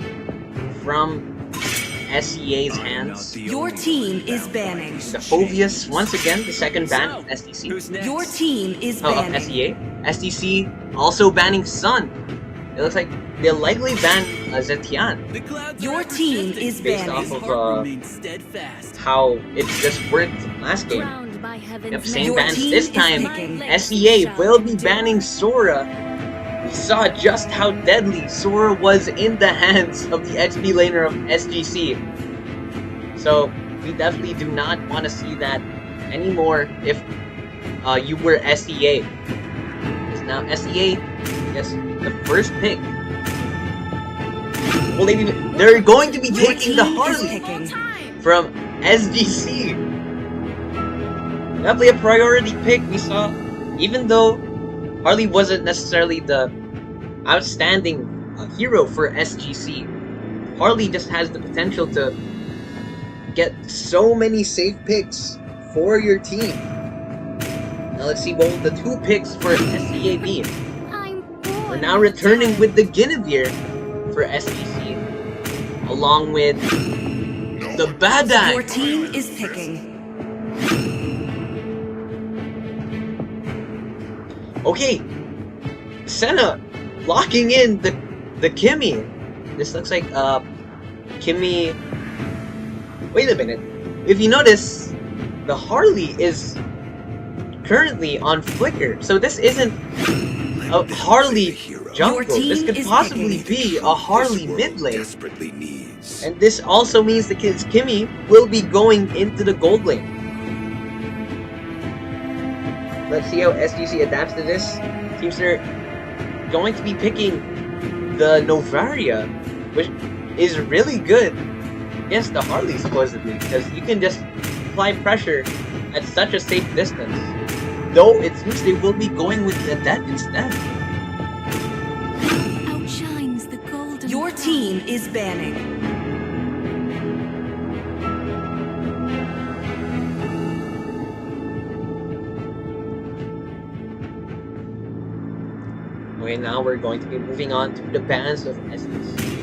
from SEA's hands. Your team is banning. The Phovius, once again, the second ban of SDC. Who's next? Your team is Oh, of banning. SEA. SDC also banning Sun. It looks like they'll likely ban Zetian. The clouds Your are team ever-shifting. is Based banning. off of, His heart remains steadfast. how it just worked last game. Crowned by heaven's Yep, same Your bans team this is time. picking. SEA will be banning Sora. We saw just how deadly Sora was in the hands of the XP laner of SGC. So we definitely do not want to see that anymore if you were SEA. Because now SEA gets the first pick. Well, they're going to be Your taking the team is Harley picking. from SGC. Definitely a priority pick. We saw, even though Harley wasn't necessarily the outstanding hero for SGC, Harley just has the potential to get so many safe picks for your team. Now let's see what the two picks for SEAB. I'm We're born now returning with the Guinevere for SGC, along with the Your Badang. team is picking. Okay, Senna locking in the Kimmy. This looks like Kimmy. Wait a minute. If you notice, the Harley is currently on Flicker, so this isn't a Harley jungle. This team could is possibly picking. be a Harley mid lane. Desperately needs. And this also means the kids Kimmy will be going into the gold lane. Let's see how SGC adapts to this. Seems they're going to be picking the Novaria, which is really good against the Harley supposedly, because you can just apply pressure at such a safe distance. Though it seems they will be going with the Adet instead. outshines the golden. Your team is banning. Okay, now we're going to be moving on to the bans of SGC.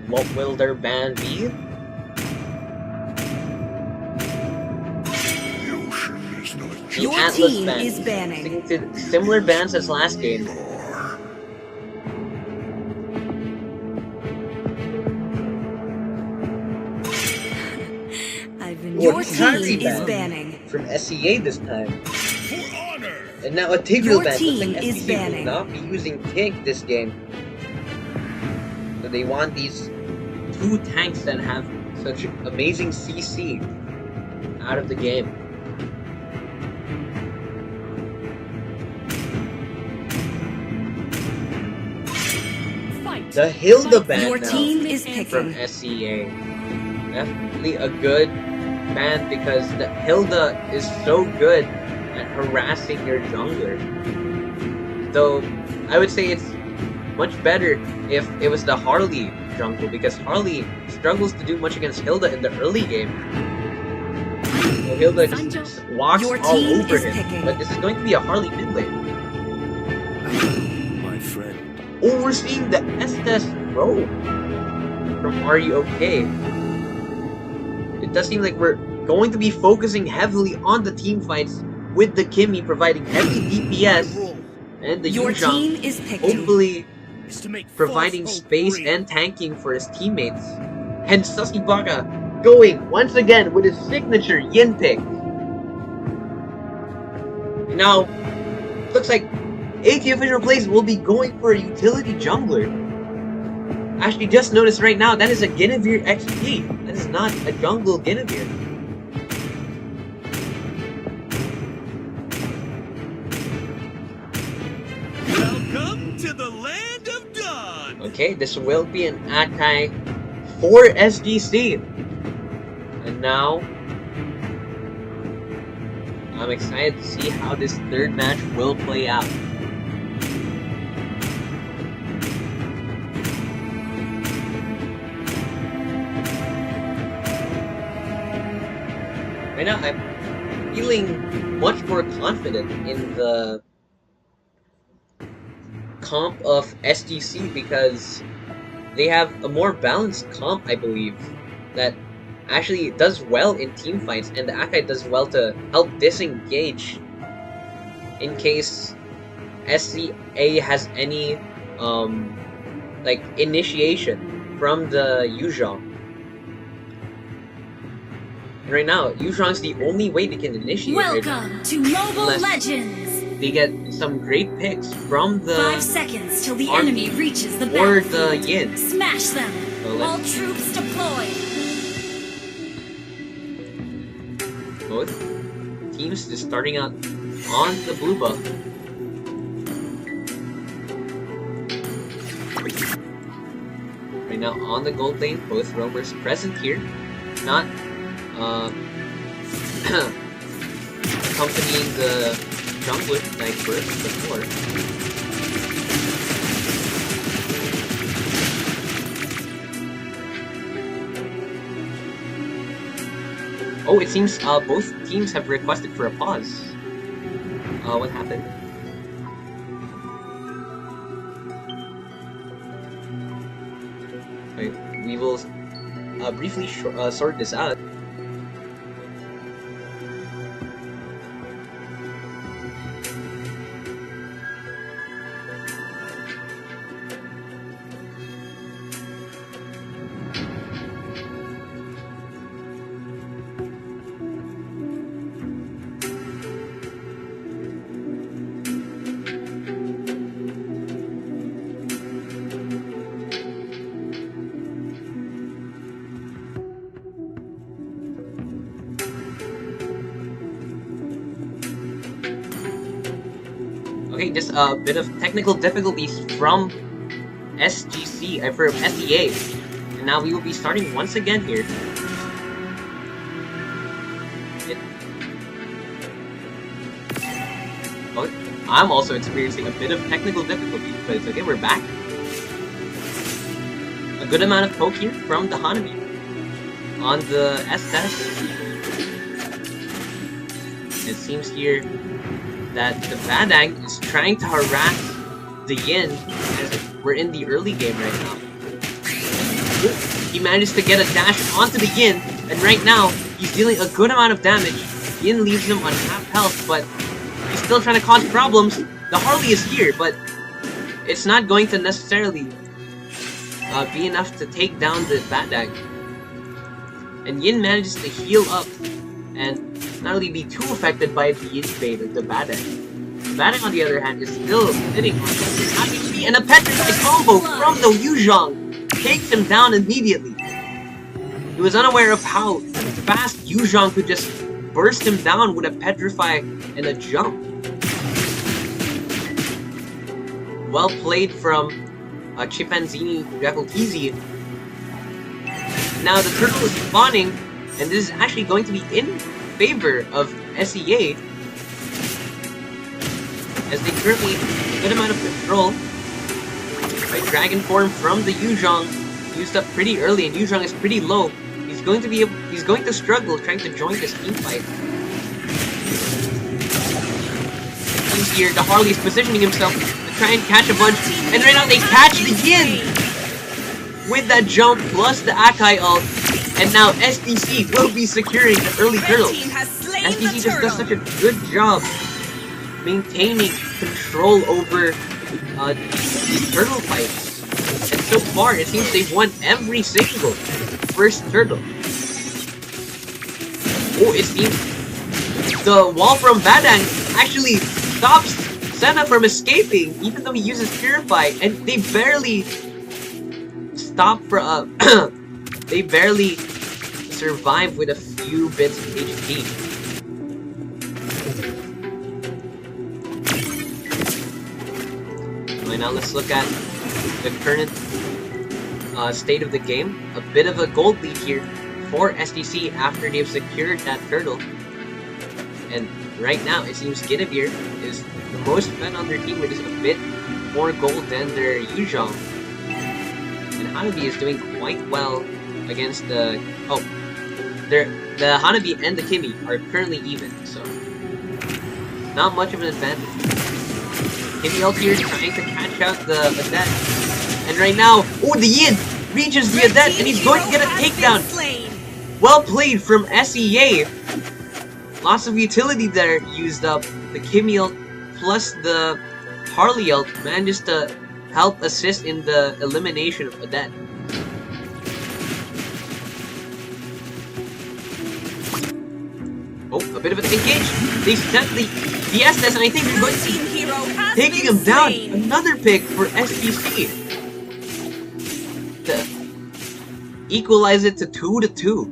What will their ban be? The ocean is not just Your Atlas team ban. is banning. Sticking to similar bans as last game. more. Your Harley team is ban banning. from SEA this time. For honor. And now a Tigreal Your ban. Looks team like is SGC banning. will not be using Tig this game. So they want these two tanks that have such amazing CC out of the game. The Hilda ban Your now team is from picking. SEA. Definitely a good ban because the Hilda is so good at harassing your jungler. Though I would say it's much better if it was the Harley jungle, because Harley struggles to do much against Hilda in the early game. So Hilda just walks Your all team over is him. picking. But this is going to be a Harley mid lane. My friend. Oh, we're seeing the Estes Pro from Are You Okay? It does seem like we're going to be focusing heavily on the team fights, with the Kimmy providing heavy DPS and the Your Yuzhong team is picking. hopefully Is to make providing false hope space real. and tanking for his teammates. And Sasibaka going once again with his signature Yin pick. Now, looks like AT official plays will be going for a utility jungler. Actually, just noticed right now, that is a Guinevere XP. That is not a jungle Guinevere. Welcome to the land of God. Okay, this will be an Akai for SGC. And now, I'm excited to see how this third match will play out. Right now, I'm feeling much more confident in the comp of SGC because they have a more balanced comp, I believe, that actually does well in team fights, and the Akai does well to help disengage in case SCA has any like initiation from the Yuzhong. And right now, Yuzhong's the only way they can initiate. Welcome to Mobile Unless Legends! they get some great picks from the 5 seconds till the army enemy reaches the or battlefield. the Yin. Smash them! So All troops deployed! Both teams just starting out on the blue buff. Right now on the gold lane, both roamers present here. Not accompanying the jungler knight first before. Oh, it seems both teams have requested for a pause. What happened? Wait, we will briefly sort this out. Okay, just a bit of technical difficulties from SGC, from SEA. And now we will be starting once again here. Oh, I'm also experiencing a bit of technical difficulty, but it's okay, we're back. A good amount of poke here from the Hanami on the S-Test. It seems here that the Badang is trying to harass the Yin as we're in the early game right now. He managed to get a dash onto the Yin, and right now he's dealing a good amount of damage. Yin leaves him on half health, but he's still trying to cause problems. The Harley is here, but it's not going to necessarily be enough to take down the Badang. And Yin manages to heal up and not really be too affected by the Yin fade of the Badang. The Badang, on the other hand, is still sitting on him, and a petrified combo from the Yuzhong takes him down immediately. He was unaware of how fast Yuzhong could just burst him down with a petrify and a jump. Well played from Chimpanzini Rakultizi. Now the turtle is spawning, and this is actually going to be in favor of SEA, as they currently have a good amount of control. Right, Dragon Form from the Yuzhong used up pretty early, and Yuzhong is pretty low. He's going to struggle trying to join this team fight. He's here, the Harley is positioning himself to try and catch a bunch, and right now they catch the Yin with that jump plus the Akai ult. And now SDC will be securing the early turtle. SDC just does such a good job maintaining control over these turtle fights. And so far, it seems they've won every single first turtle. Oh, it seems the wall from Badang actually stops Senna from escaping, even though he uses Purify, and they barely stop for they barely survive with a few bits of HP. Right now, let's look at the current state of the game. A bit of a gold lead here for SGC after they've secured that turtle. And right now, it seems Guinevere is the most fed on their team with just a bit more gold than their Yuzhong. And Hanabi is doing quite well against the... Oh, the Hanabi and the Kimi are currently even, so not much of an advantage. Kimi ult here trying to catch out the Adet. And right now, oh, the Yin reaches the Adet and he's going to get a takedown. Well played from SEA. Lots of utility there used up. The Kimi ult plus the Harley ult manages to help assist in the elimination of Adet. Oh, a bit of an engage. They set the Estes, and I think they're going to be taking him down. Another pick for SGC to equalize it to 2-2.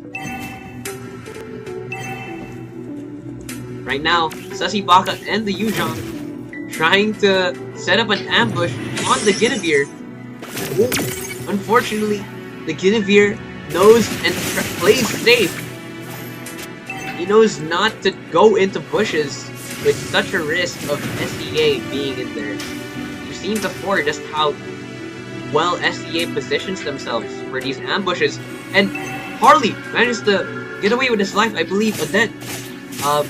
Right now, Sasibaka and the Yuzhong trying to set up an ambush on the Guinevere. Oh, unfortunately, the Guinevere knows and plays safe. He knows not to go into bushes with such a risk of SEA being in there. We've seen before just how well SEA positions themselves for these ambushes. And Harley managed to get away with his life. I believe Adet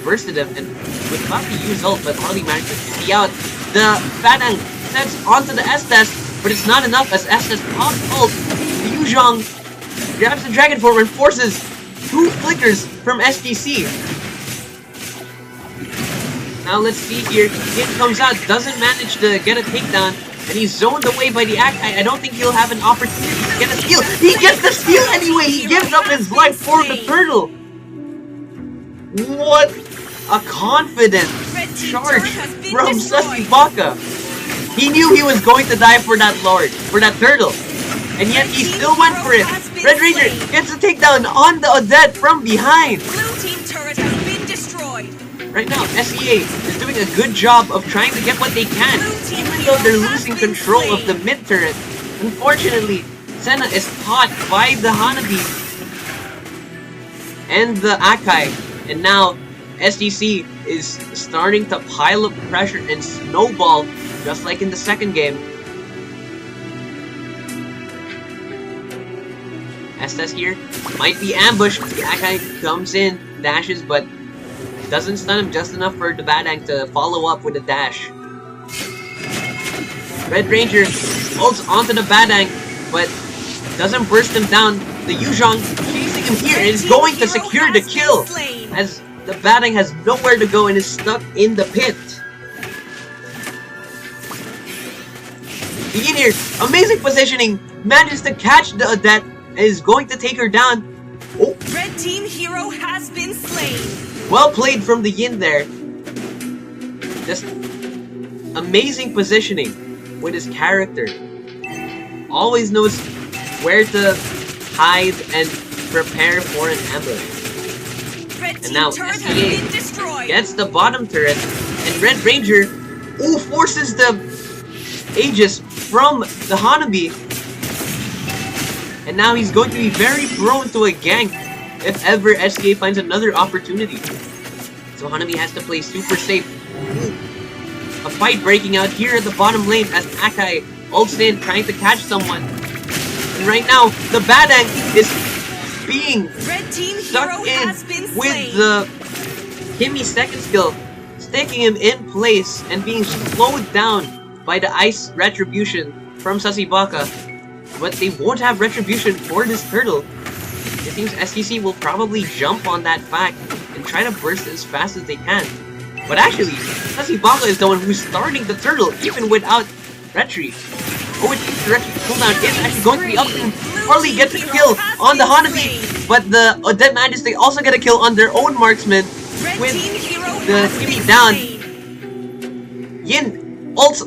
bursted him and was about to use ult, but Harley managed to see out. The Fatang steps onto the Estes, but it's not enough as Estes pops ult. The Yuzhong grabs the Dragon Form and forces 2 flickers from SGC. Now let's see here. It comes out, doesn't manage to get a takedown, and he's zoned away by the Akai. I don't think he'll have an opportunity to get a steal. He gets the steal anyway! He gives up his life for the turtle! What a confident charge from Sasibaka! He knew he was going to die for that lord, for that turtle. And yet he still went for it. Red Ranger gets a takedown on the Adet from behind. Blue team turret has been destroyed. Right now, SEA is doing a good job of trying to get what they can, even though they're losing control of the mid turret. Unfortunately, Senna is caught by the Hanabi and the Akai. And now, SGC is starting to pile up pressure and snowball, just like in the second game. Estes here might be ambushed. The Akai comes in, dashes, but doesn't stun him just enough for the Badang to follow up with a dash. Red Ranger ults onto the Badang, but doesn't burst him down. The Yuzhong chasing him here and is going to secure the kill, as the Badang has nowhere to go and is stuck in the pit. Begin here, amazing positioning, manages to catch the Adet and is going to take her down. Oh. Red team hero has been slain. Well played from the Yin there. Just amazing positioning with his character. Always knows where to hide and prepare for an ambush. And now SEA gets the bottom turret, and Red Ranger forces the Aegis from the Hanabi. And now he's going to be very prone to a gank if ever SEA finds another opportunity. So Hanabi has to play super safe. A fight breaking out here at the bottom lane as Akai ults in trying to catch someone. And right now, the Badang is being stuck in with the Kimi's second skill, sticking him in place and being slowed down by the Ice Retribution from Sasibaka. But they won't have Retribution for this turtle. It seems SGC will probably jump on that fact and try to burst as fast as they can. But actually, Sasibaka is the one who's starting the turtle even without Retri. Oh, it seems the Retri cooldown is actually going to be up, and Harley gets a kill on the Hanabi, but the Adet manages to also get a kill on their own marksman with the Kimi down. Yin ults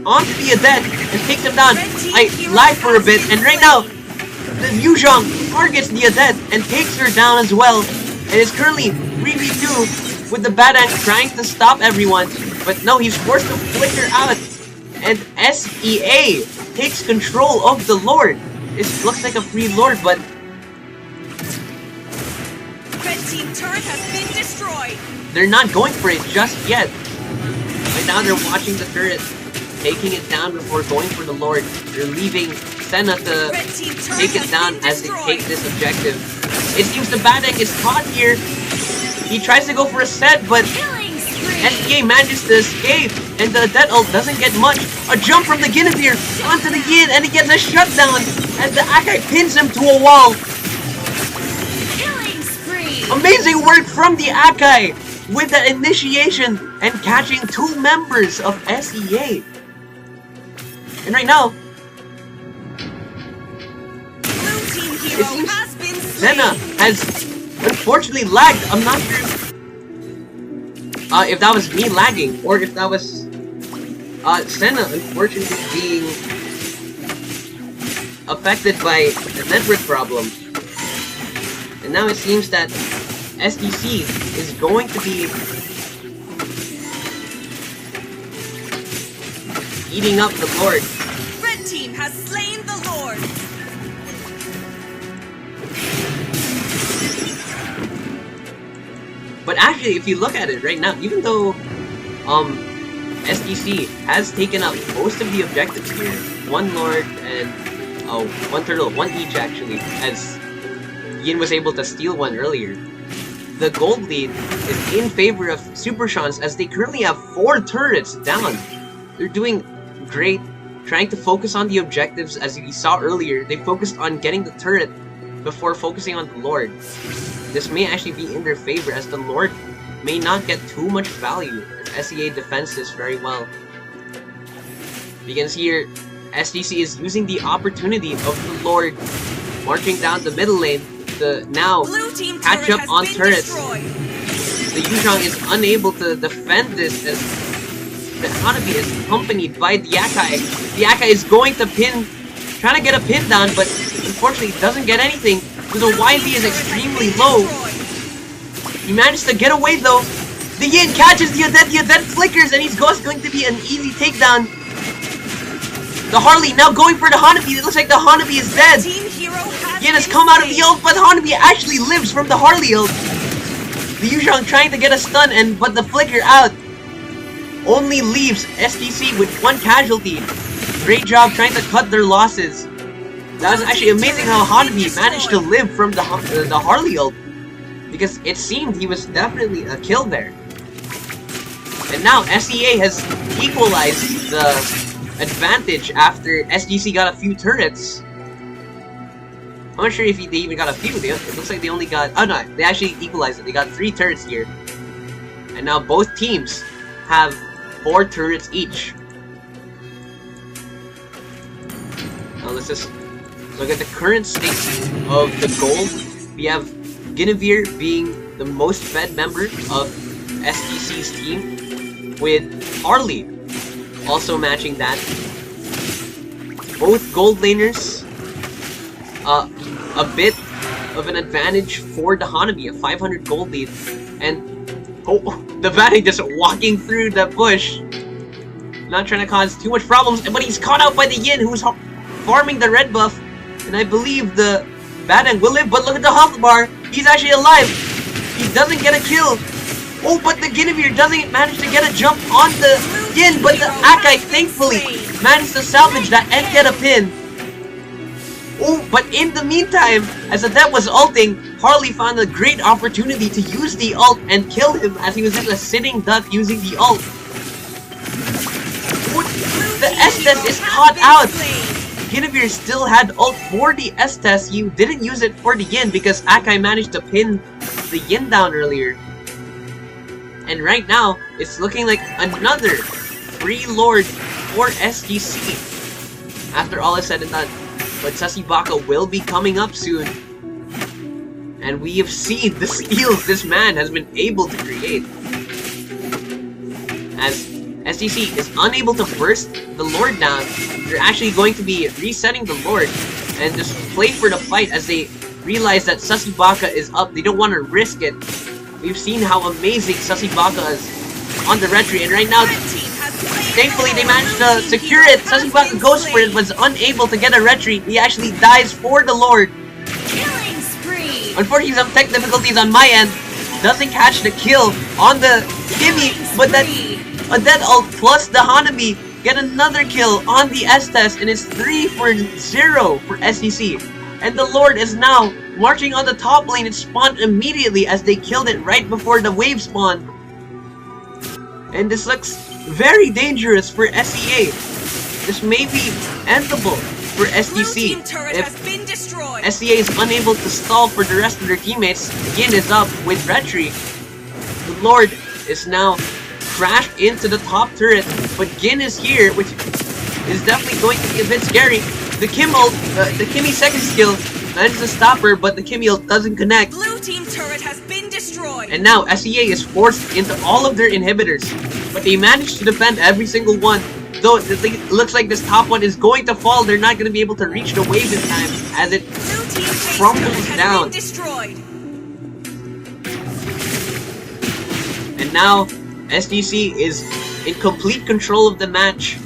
onto the Adet and takes him down. I lag for a bit, and right now, the Yuzhong targets the Adet and takes her down as well, and is currently 3v2 with the Badang trying to stop everyone, but no, he's forced to flicker out, and SEA takes control of the Lord. It looks like a free Lord, but Red team turret has been destroyed. they're not going for it just yet. Right now they're watching the turret, taking it down before going for the Lord. They're leaving Senna to Red team turret take it has down been as they destroyed. take this objective. It seems the Bad Egg is caught here. He tries to go for a set, but Killing spree. SGA manages to escape, and the Dead Ult doesn't get much. A jump from the Guinevere onto the Yin, and he gets a shutdown as the Akai pins him to a wall. Killing spree. Amazing work from the Akai with the initiation and catching 2 members of SEA. And right now, Blue team it hero seems has been slain. Senna has unfortunately lagged. I'm not sure if that was me lagging or if that was Senna unfortunately being affected by a network problem. And now it seems that SGC is going to be eating up the Lord. Red team has slain the Lord. But actually, if you look at it right now, even though SGC has taken up most of the objectives here, 1 Lord and 1 Turtle, 1 each actually, as Yin was able to steal 1 earlier. The gold lead is in favor of Super Sean's as they currently have 4 turrets down. They're doing great, trying to focus on the objectives. As you saw earlier, they focused on getting the turret before focusing on the Lord. This may actually be in their favor as the Lord may not get too much value if SEA defends this very well. You can see here, SGC is using the opportunity of the Lord marching down the middle lane to now Blue team catch turret up has on been turrets. destroyed. The Yuzhong is unable to defend this as the Hanabi is accompanied by the Akai. The Akai is going to pin, trying to get a pin down, but unfortunately doesn't get anything because the YB is extremely low. He managed to get away though. The Yin catches the Adet flickers, and he's going to be an easy takedown. The Harley now going for the Hanabi. It looks like the Hanabi is dead. Team hero has Yin has been come out of the slain. ult, but Hanabi actually lives from the Harley ult. The Yuzhong trying to get a stun, but the flicker out only leaves SGC with 1 casualty. Great job trying to cut their losses. That was actually amazing how Hanabi managed to live from the Harley ult, because it seemed he was definitely a kill there. And now SEA has equalized the advantage after SGC got a few turrets. I'm not sure if they even got a few. It looks like they only got... Oh no, they actually equalized it. They got 3 turrets here. And now both teams have 4 turrets each. Now let's just look at the current state of the gold. We have Guinevere being the most fed member of SGC's team, with Harley also matching that. Both gold laners, a bit of an advantage for the Hanabi, a 500 gold lead, and the Vanny just walking through the bush, not trying to cause too much problems, but he's caught out by the Yin, who's farming the red buff, and I believe the Badang will live, but look at the health bar, he's actually alive, he doesn't get a kill. Oh, but the Guinevere doesn't manage to get a jump on the Yin, but the Akai thankfully managed to salvage that and get a pin. Oh, but in the meantime, as Adet was ulting, Harley found a great opportunity to use the ult and kill him as he was just a sitting duck using the ult. Oh, the Estes is caught out. Guinevere still had ult for the Estes. He didn't use it for the Yin because Akai managed to pin the Yin down earlier. And right now, it's looking like another free Lord for SGC after all is said and done. But Sasibaka will be coming up soon. And we have seen the steals this man has been able to create. As SGC is unable to burst the Lord down, they're actually going to be resetting the Lord and just play for the fight as they realize that Sasibaka is up. They don't want to risk it. We've seen how amazing Sasibaka is on the retreat, and right now Thankfully, they managed to secure it. Sasuke goes for it, was unable to get a retreat. He actually dies for the Lord. Killing spree. Unfortunately, some tech difficulties on my end. Doesn't catch the kill on the Kimmy, but that ult plus the Hanabi get another kill on the Estes, and it's 3-0 for SGC. And the Lord is now marching on the top lane. It spawned immediately as they killed it right before the wave spawned. And this looks very dangerous for SEA. This may be endable for SGC. If SEA is unable to stall for the rest of their teammates, Gin is up with Retry. The Lord is now crashed into the top turret, but Gin is here, which is definitely going to be a bit scary. The Kimmy second skill manages to stop her, but the Kimmy ult doesn't connect. Blue team turret has been destroyed. And now SEA is forced into all of their inhibitors, but they managed to defend every single one. Though it looks like this top one is going to fall, they're not going to be able to reach the wave in time as it crumbles down. And now SGC is in complete control of the match,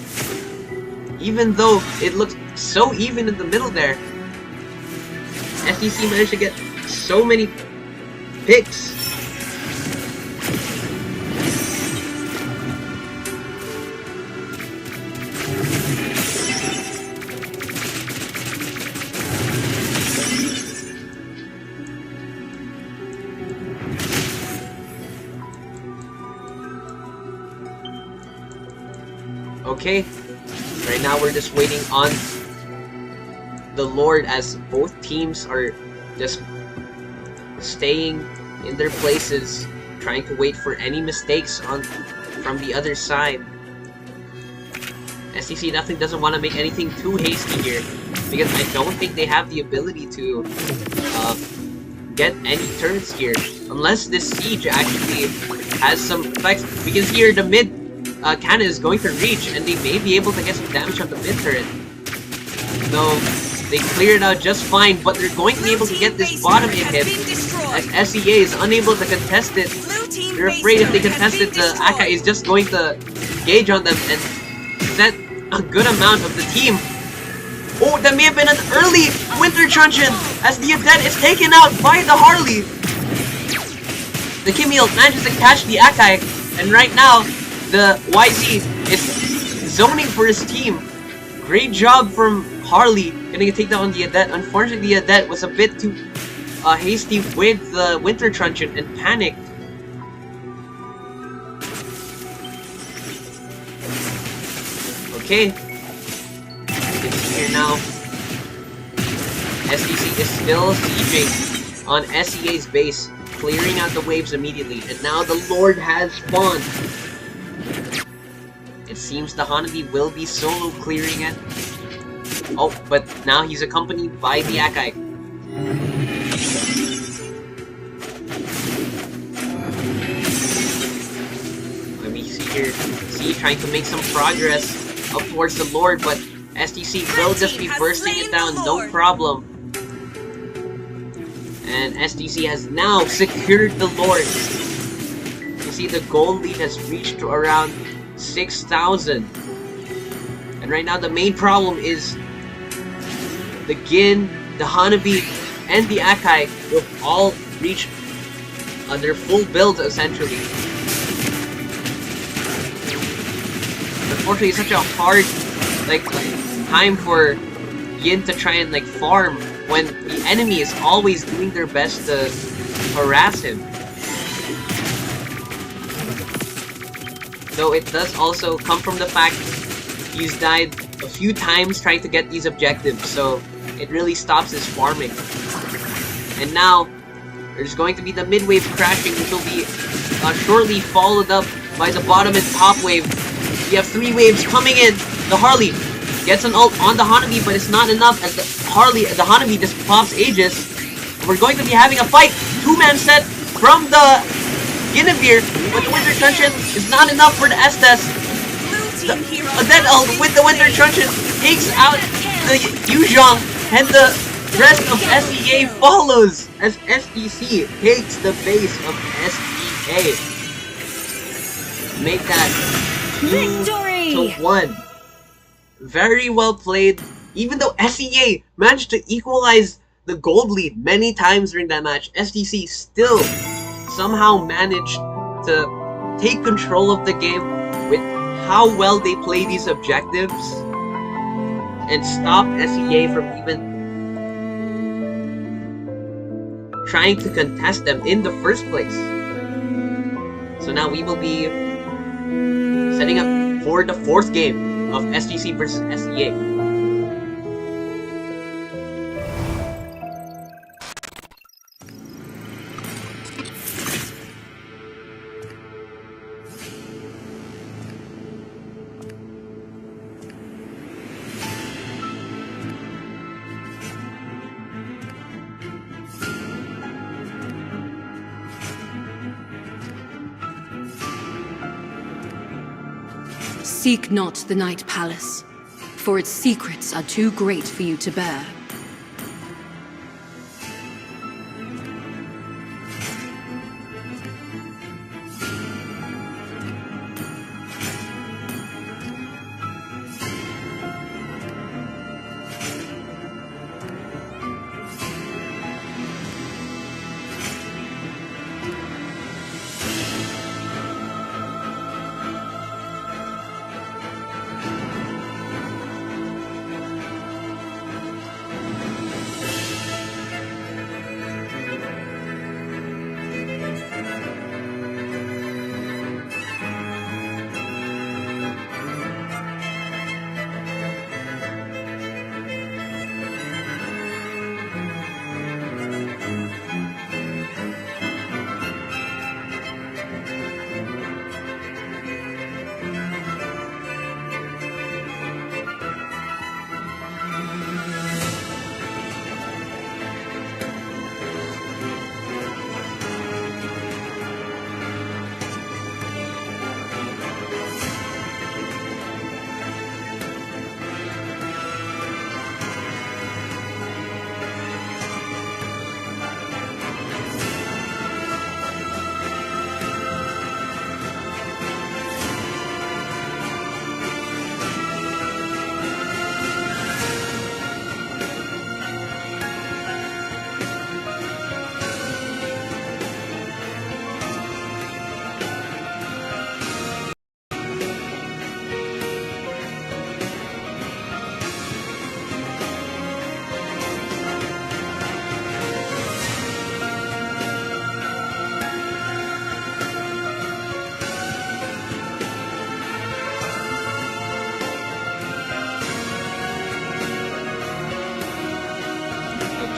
even though it looks so even in the middle there. SGC managed to get so many picks. Okay, right now we're just waiting on the Lord as both teams are just staying in their places, trying to wait for any mistakes from the other side. SGC definitely doesn't want to make anything too hasty here, because I don't think they have the ability to get any turns here, unless this siege actually has some effects. We can see here the mid cannon is going to reach, and they may be able to get some damage on the mid turret. Though they cleared out just fine, but they're going to be able to get this bottom inhib, as SEA is unable to contest it. They're afraid if they contest it, the Akai is just going to gauge on them and set a good amount of the team. Oh, that may have been an early Winter Truncheon, as the Adet is taken out by the Harley. The Kimmy manages to catch the Akai, and right now, the YZ is zoning for his team. Great job from Harley getting a takedown on the Adet. Unfortunately, the Adet was a bit too hasty with the Winter Truncheon and panicked. Okay. You can see here now, SGC is still sieging on SEA's base, clearing out the waves immediately, and now the Lord has spawned. It seems the Hanabi will be solo clearing it. Oh, but now he's accompanied by the Akai. Let me see here. See, trying to make some progress up towards the Lord, but SGC will just be bursting it down, no problem. And SGC has now secured the Lord. You see the gold lead has reached to around 6,000. And right now the main problem is the Gin, the Hanabi, and the Akai will all reach their full build essentially. Unfortunately, it's such a hard time for Yin to try and farm when the enemy is always doing their best to harass him. Though it does also come from the fact he's died a few times trying to get these objectives, so it really stops his farming. And now, there's going to be the mid wave crashing, which will be shortly followed up by the bottom and top wave. We have 3 waves coming in. The Harley gets an ult on the Hanabi, but it's not enough as the Hanabi just pops Aegis. We're going to be having a fight. 2-man set from the Guinevere, but the Winter Truncheon is not enough for the Estes. Then with the Winter Truncheon takes out the Yuzhong, and the rest of SEA follows as SGC takes the base of SEA. Make that 2-0. to 1. Very well played. Even though SEA managed to equalize the gold lead many times during that match, SGC still somehow managed to take control of the game with how well they play these objectives and stop SEA from even trying to contest them in the first place. So now we will be setting up for the 4th game of SGC versus SEA. Seek not the Night Palace, for its secrets are too great for you to bear.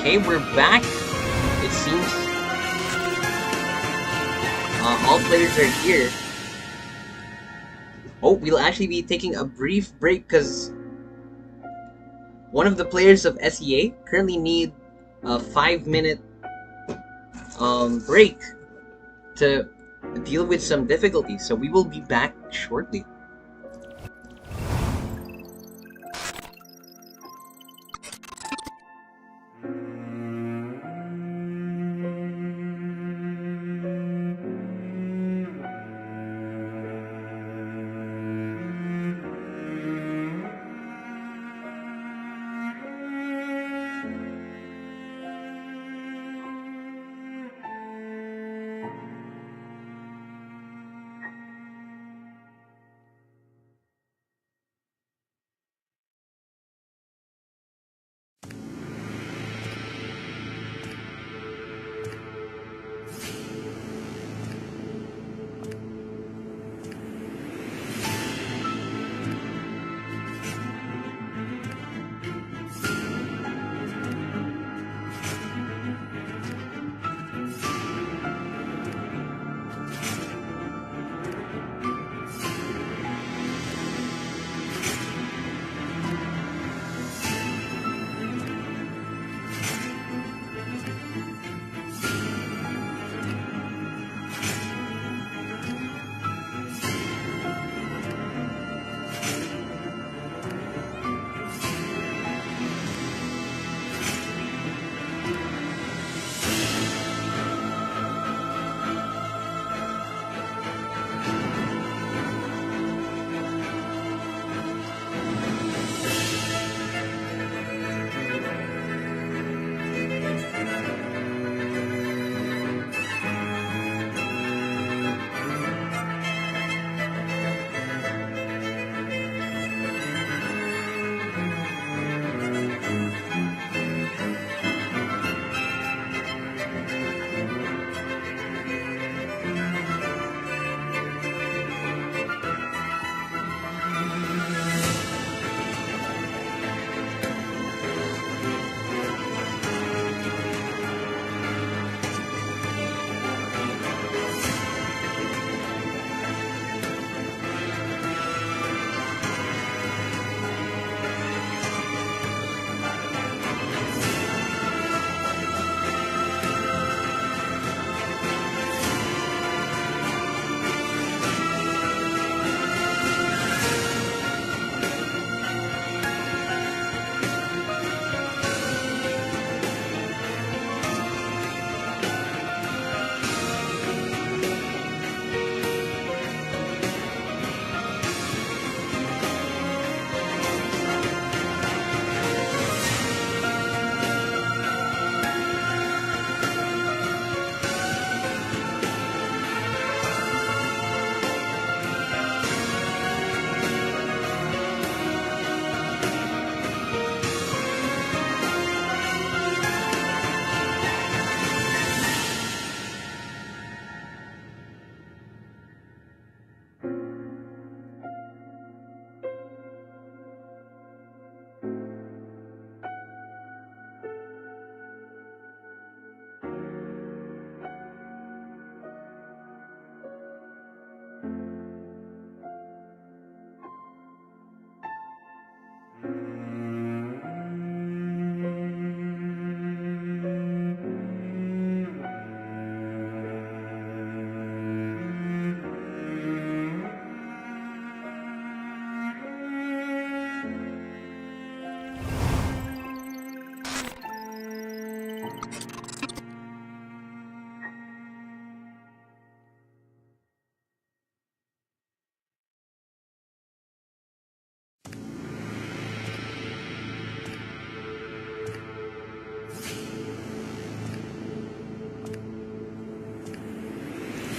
Okay, we're back. It seems all players are here. Oh, we'll actually be taking a brief break because one of the players of SEA currently need a 5-minute break to deal with some difficulties. So we will be back shortly.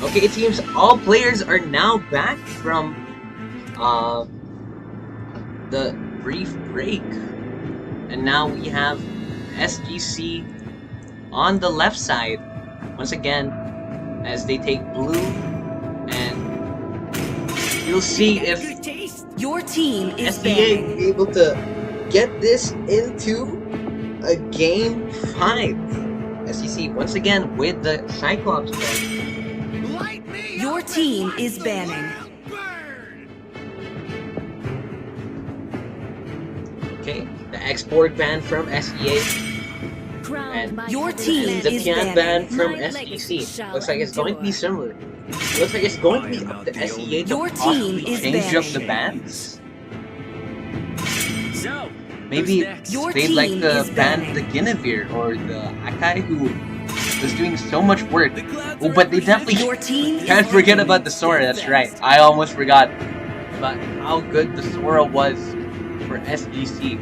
Okay, it seems all players are now back from the brief break. And now we have SGC on the left side once again as they take blue, and you'll see if Your team is SBA banning. will be able to get this into a game 5. SGC once again with the Cyclops ban. Your team is banning. Okay, the export ban from SEA. Crowned And by your heaven's team land. The is piano ban banning. from My legacy SGC. shall Looks like it's going to be endure. similar. Looks like it's going to be up to SEA to Your possibly team is change up banning. the bans. So, Maybe who's next? Your they'd like team to is ban banning. the Guinevere or the Akai who was doing so much work. The clouds Oh, are but they definitely Your team can't is forget banning. about the Sora, that's right. I almost forgot about how good the Sora was for SGC.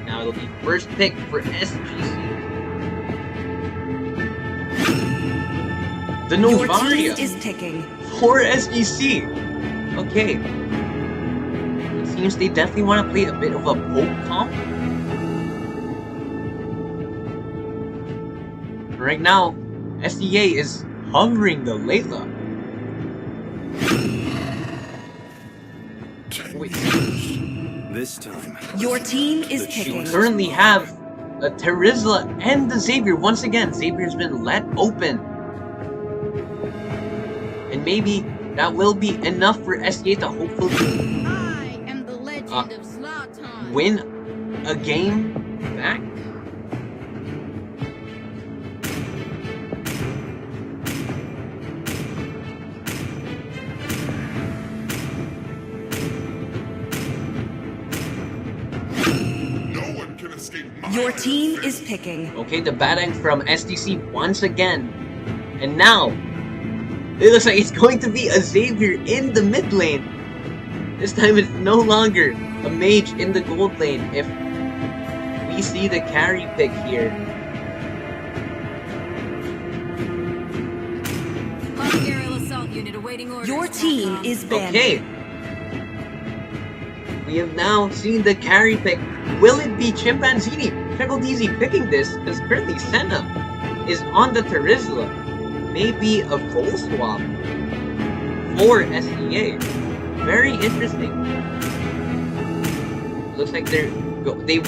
Now it'll be first pick for SGC. The Your team Novaria is picking. for SGC. Okay. It seems they definitely want to play a bit of a poke comp. Right now, SEA is hovering the Layla. Wait, This time. Your team is The picking. choice. currently have a Terizla and the Xavier. Once again, Xavier's been let open. And maybe that will be enough for SEA to hopefully I am the legend of Zlatan. win a game back. No one can escape my Your iron team fist. is picking. Okay, the Batang from SDC once again. And now, it looks like it's going to be a Xavier in the mid lane. This time it's no longer a mage in the gold lane. If we see the carry pick here. Aerial assault unit awaiting orders. Your team Capcom. is banning. Okay. We have now seen the carry pick. Will it be Chimpanzini Triple DZ picking this? Because currently Senna is on the Terizla. Maybe a full swap for SEA. Very interesting. Looks like they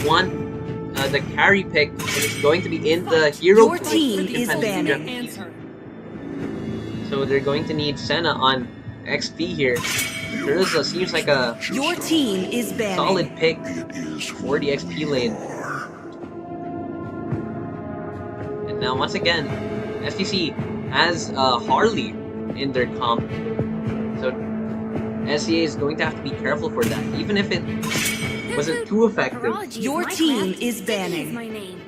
want the carry pick, and it's going to be in the hero Your pool team for is Chimpanzini banning. Triple DZ. So they're going to need Senna on XP here. Terizla seems like a Your team is banning. solid pick It is who for the XP lane. you are. And now once again, SGC has Harley in their comp. So SEA is going to have to be careful for that, even if it wasn't too effective. Parology is Your my team craft. is Sticky banning. my name.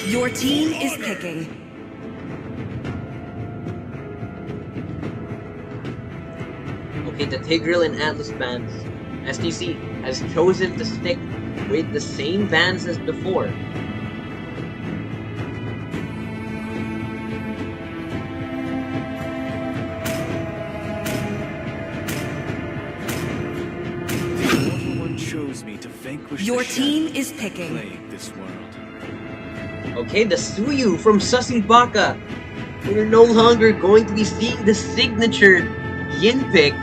Your team is picking. Okay, the Tigreal and Atlas bands. STC has chosen to stick with the same bands as before. The Immortal One chose me to vanquish Your the team shadows is that picking. plague this world. Okay, the Suyu from Susibaka. We're no longer going to be seeing the signature Yin pick.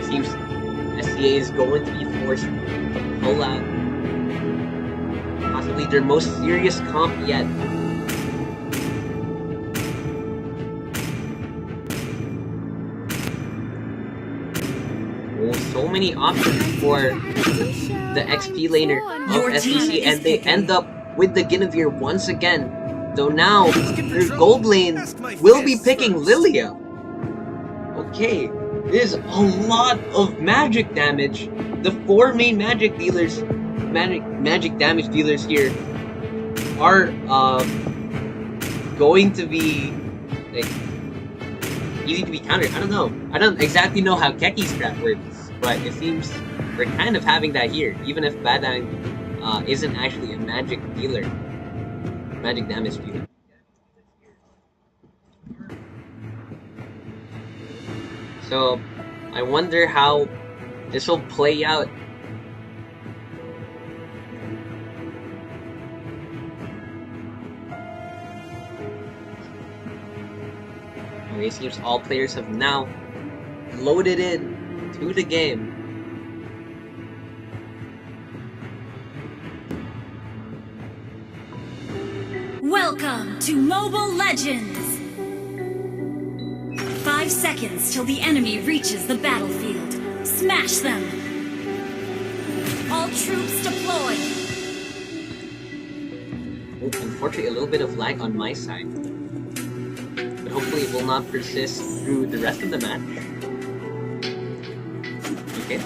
Seems SCA is going to be forced to pull out possibly their most serious comp yet. Oh, so many options for the XP laner Your of team SCC, is and they picking. end up with the Guinevere once again. Though now, their gold lane will be picking Lilia. Okay, there's a lot of magic damage. The four main magic dealers, magic damage dealers here are going to be like easy to be countered. I don't know. I don't exactly know how Keki's strat works, but it seems we're kind of having that here, even if Badang isn't actually a magic dealer, magic damage dealer. So I wonder how this will play out. Okay, it seems all players have now loaded in to the game. Welcome to Mobile Legends! 5 seconds till the enemy reaches the battlefield. Smash them! All troops deployed! Oh, unfortunately, a little bit of lag on my side. But hopefully it will not persist through the rest of the match. Okay.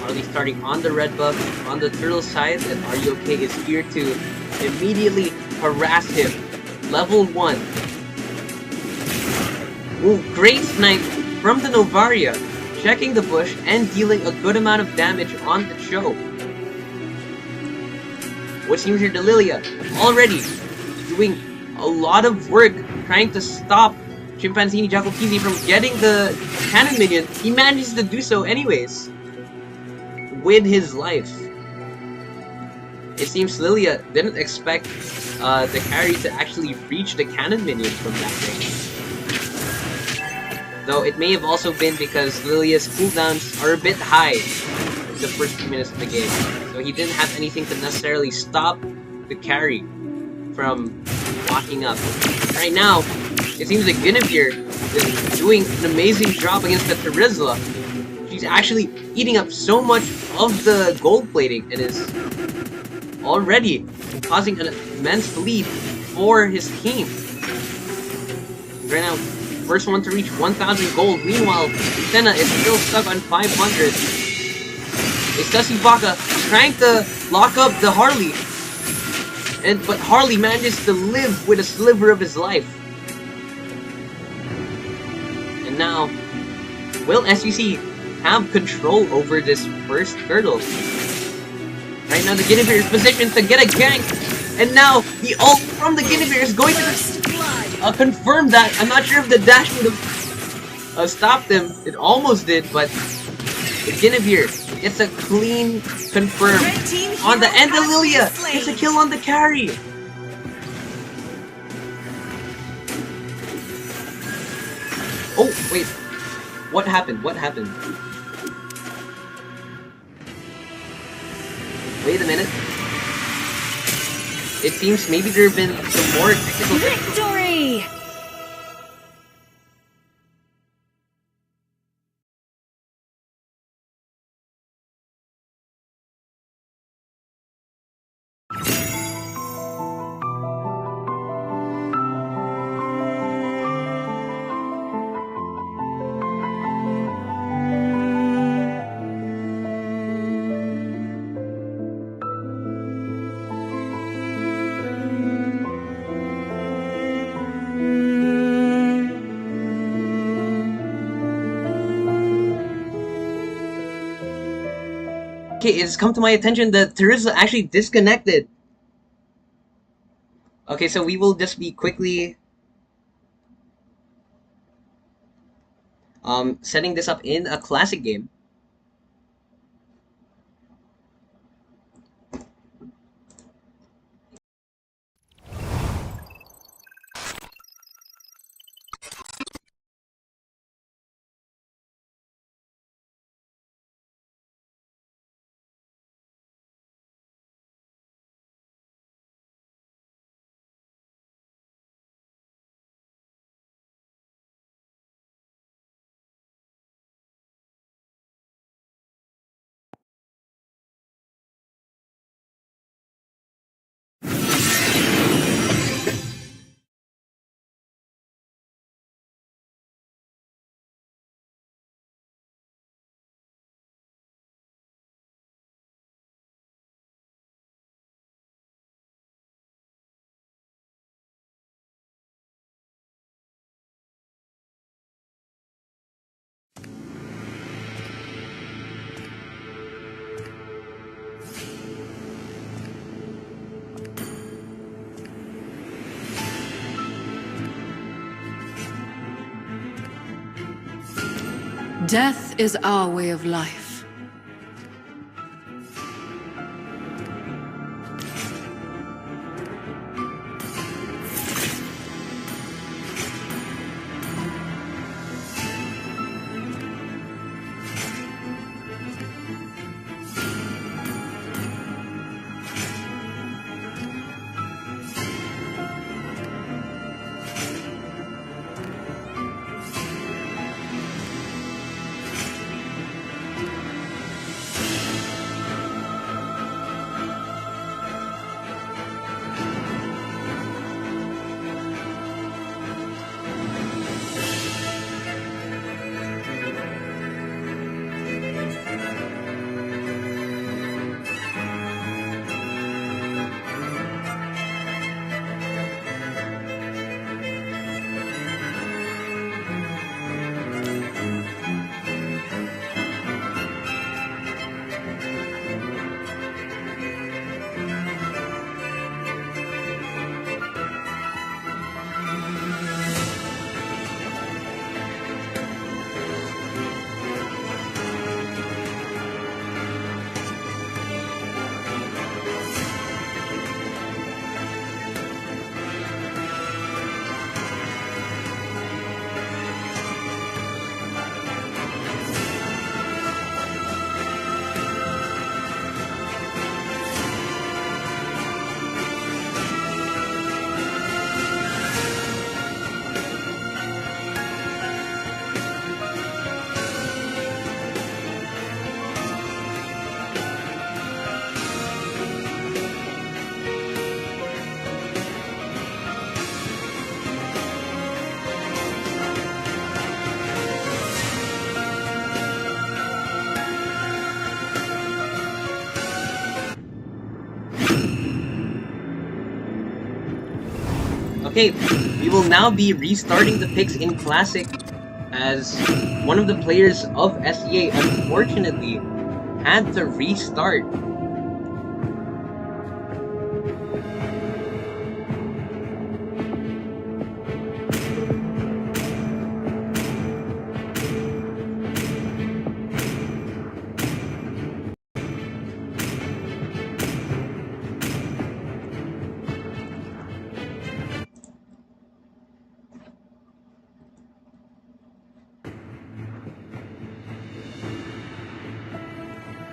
Harley starting on the red buff, on the turtle side, and RUK is here to immediately harass him. Level 1. Ooh, great snipe from the Novaria, checking the bush and dealing a good amount of damage on the show. What seems here to Lilia, already doing a lot of work trying to stop Chimpanzini Jacokizi from getting the cannon minion. He manages to do so anyways, with his life. It seems Lilia didn't expect the carry to actually reach the cannon minion from that range. Though it may have also been because Lilia's cooldowns are a bit high in the first few minutes of the game. So he didn't have anything to necessarily stop the carry from walking up. Right now, it seems that Guinevere is doing an amazing job against the Terizla. She's actually eating up so much of the gold plating and is already causing an immense lead for his team. Right now, first one to reach 1,000 gold. Meanwhile, Senna is still stuck on 500. It's Dusty Baka trying to lock up the Harley. But Harley manages to live with a sliver of his life. And now, will SGC have control over this first turtle? Right now, the Guinevere is positioned to get a gank. And now, the ult from the Guinevere is going to confirm that. I'm not sure if the dash would have stopped him. It almost did, but the Guinevere gets a clean confirm on the end of Lilia. Gets a kill on the carry. Oh, wait. What happened? What happened? Wait a minute. It seems maybe there have been some more technical... Victory! Okay, it's come to my attention that Teresa actually disconnected. Okay, so we will just be quickly setting this up in a classic game. Death is our way of life. Okay, we will now be restarting the picks in Classic, as one of the players of SEA unfortunately had to restart.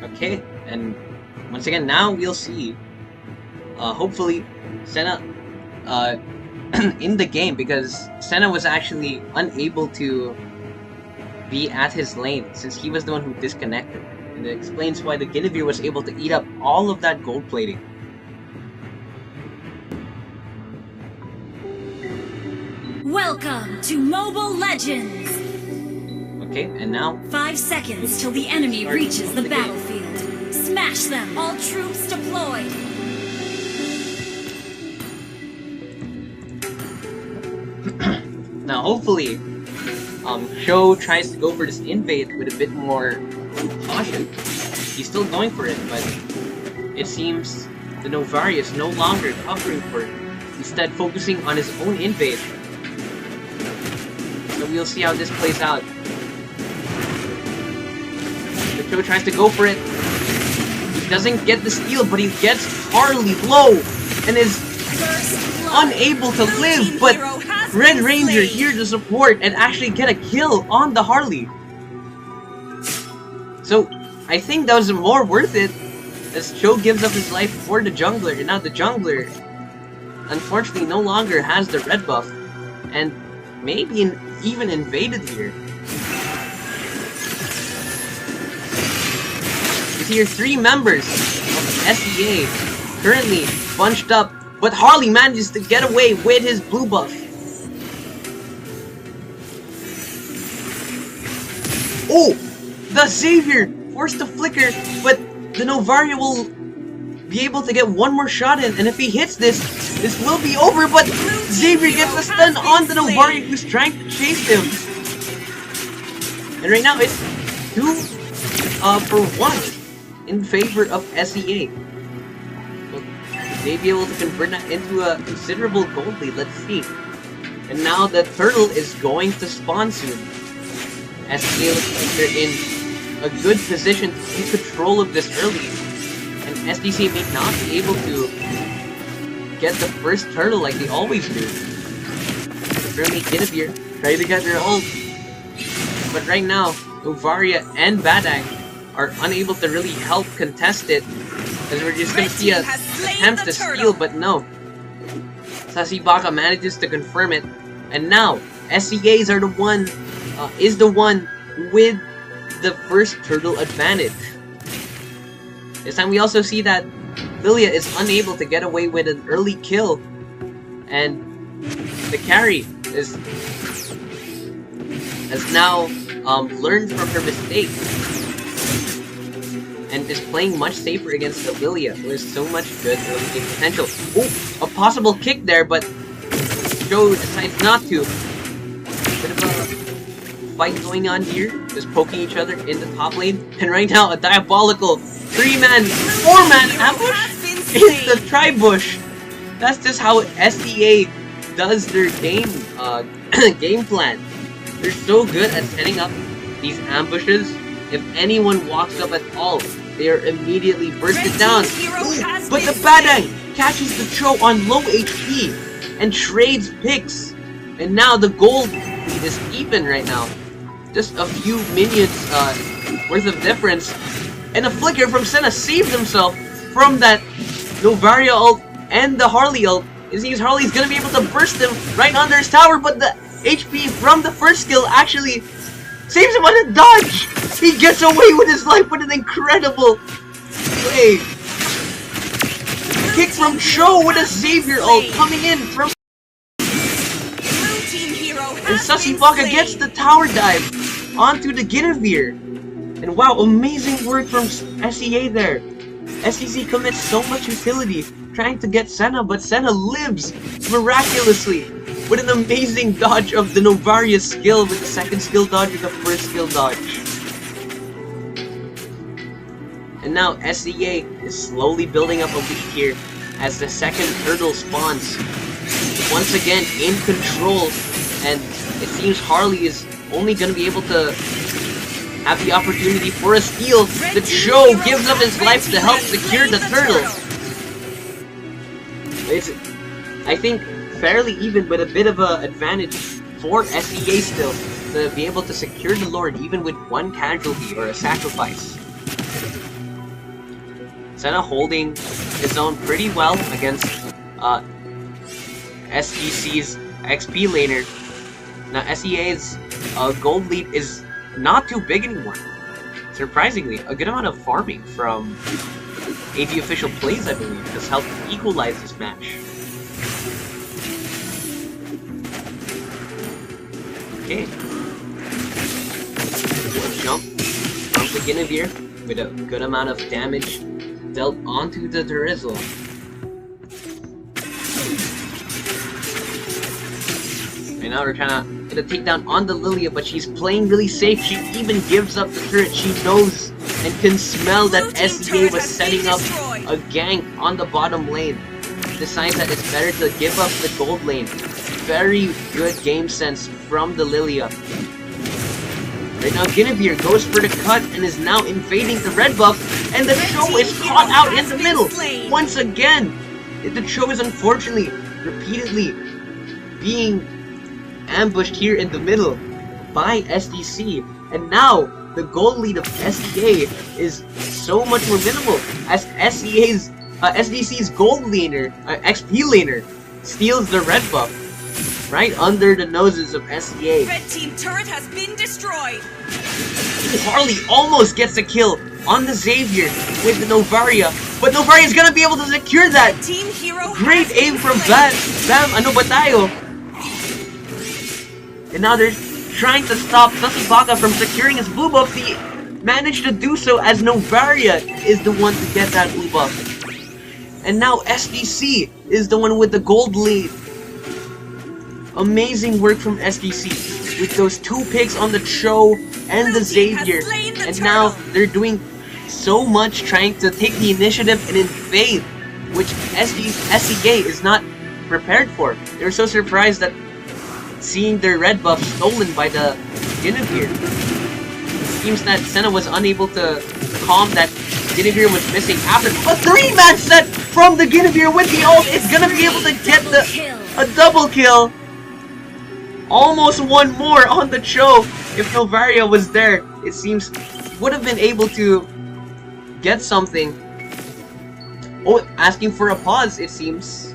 Okay, and once again, now we'll see, hopefully, Senna, in the game, because Senna was actually unable to be at his lane, since he was the one who disconnected. And it explains why the Guinevere was able to eat up all of that gold plating. Welcome to Mobile Legends! Okay, and now 5 seconds till the enemy reaches the battlefield. Smash them! All troops deployed! now hopefully, Sho tries to go for this invade with a bit more caution. He's still going for it, but it seems the Novari is no longer covering for it, instead focusing on his own invade. So we'll see how this plays out. Sho tries to go for it. He doesn't get the steal, but he gets Harley low and is unable to live, but Red Ranger here to support and actually get a kill on the Harley. So I think that was more worth it, as Sho gives up his life for the jungler, and now the jungler unfortunately no longer has the red buff and maybe even invaded here. Here, 3 members of SEA currently bunched up, but Harley manages to get away with his blue buff. Oh! The Savior forced to flicker, but the Novaria will be able to get one more shot in, and if he hits this, this will be over, but Xavier gets a stun on the Novaria who's trying to chase him. And right now it's 2 for 1. In favor of SEA. Will they be able to convert that into a considerable gold lead? Let's see. And now the turtle is going to spawn soon. SGA looks like they're in a good position to take control of this early. And SGC may not be able to get the first turtle like they always do. Certainly Guinevere trying to get their ult. But right now, Novaria and Badang are unable to really help contest it. As we're just gonna see a attempt to steal, but no. Sasibaka manages to confirm it. And now, SCAs are the one, is the one with the first turtle advantage. This time we also see that Lilia is unable to get away with an early kill. And the carry has now learned from her mistake. And is playing much safer against the Lilia, who has so much good early game potential. Oh, a possible kick there, but Joe decides not to. Bit of a fight going on here, just poking each other in the top lane. And right now, a diabolical 3-man, 4-man ambush in the Tribush. That's just how SDA does their game game plan. They're so good at setting up these ambushes. If anyone walks up at all, they are immediately bursted down. Ooh, but the Badang catches the Cho on low HP and trades picks. And now the gold is even right now. Just a few minions worth of difference. And a flicker from Senna saved himself from that Novaria ult and the Harley ult. It seems Harley's gonna be able to burst him right under his tower, but the HP from the first skill actually saves him on a dodge! He gets away with his life with an incredible play! Kick from Cho with a Savior ult coming in from... And Sasibaka gets the tower dive onto the Guinevere. And wow, amazing work from SEA there. SCC commits so much utility trying to get Senna, but Senna lives miraculously with an amazing dodge of the Novaria skill with the second skill dodge and the first skill dodge. And now SEA is slowly building up a lead here as the second turtle spawns. Once again in control, and it seems Harley is only going to be able to have the opportunity for a steal. The Cho gives up his life to help secure the turtle. It's, I think, fairly even, but a bit of an advantage for SEA still to be able to secure the Lord even with one casualty or a sacrifice. Senna holding his own pretty well against SGC's XP laner. Now SEA's gold lead is not too big anymore. Surprisingly, a good amount of farming from AV official plays, I believe, has helped equalize this match. Okay. Jump from the Guinevere with a good amount of damage dealt onto the Drizzle. Right now we're trying to get a takedown on the Lilia, but she's playing really safe. She even gives up the turret. She knows and can smell that SEA was setting up a gank on the bottom lane. Decides that it's better to give up the gold lane. Very good game sense from the Lilia. Right now Guinevere goes for the cut and is now invading the red buff, and the Cho is caught out in the middle once again. The Cho is unfortunately repeatedly being ambushed here in the middle by SDC, and now the gold lead of SEA is so much more minimal as SDC's gold laner, XP laner, steals the red buff right under the noses of SEA. Red team turret has been destroyed. Harley almost gets a kill on the Xavier with the Novaria, but Novaria is gonna be able to secure that. Team hero Great aim from Bam Batayo. And now they're trying to stop Sasibaka from securing his blue buff. He managed to do so as Novaria is the one to get that blue buff. And now SDC is the one with the gold lead. Amazing work from SDC with those two picks on the Cho and the Xavier. And now they're doing so much trying to take the initiative and invade, which SEA is not prepared for. They were so surprised that seeing their red buff stolen by the Guinevere. seems that Senna was unable to calm that Guinevere was missing. After a 3-man set from the Guinevere with the ult, it's gonna be able to get a double kill. Almost one more on the Cho. If Novaria was there, it seems would have been able to get something. Oh, asking for a pause, it seems,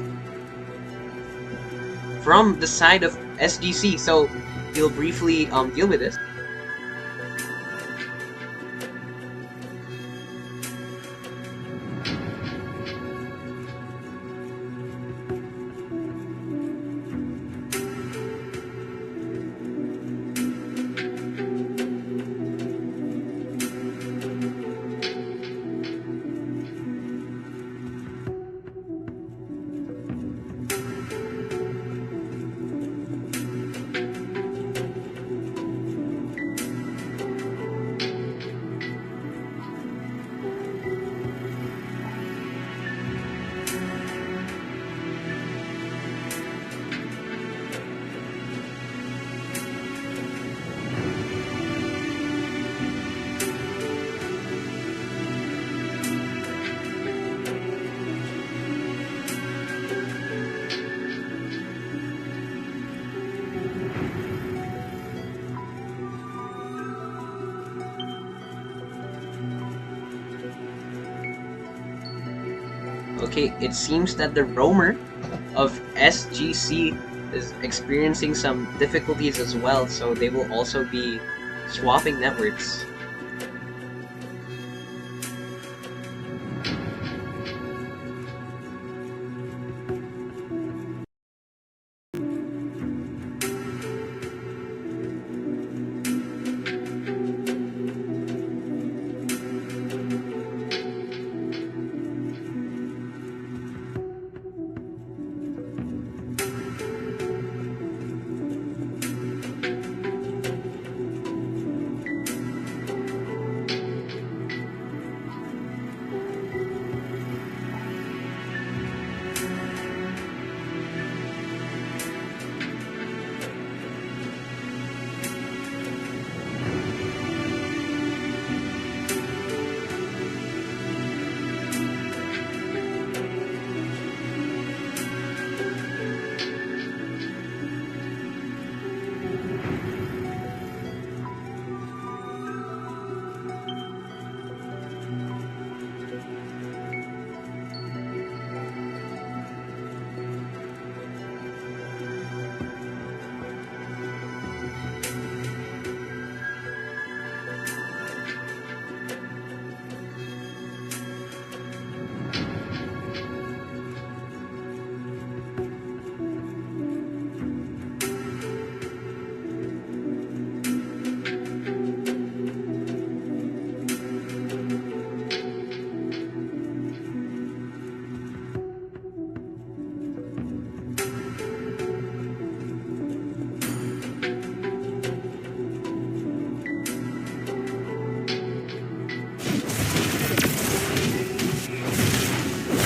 from the side of SGC. So he'll briefly deal with this. Okay, it seems that the roamer of SGC is experiencing some difficulties as well, so they will also be swapping networks.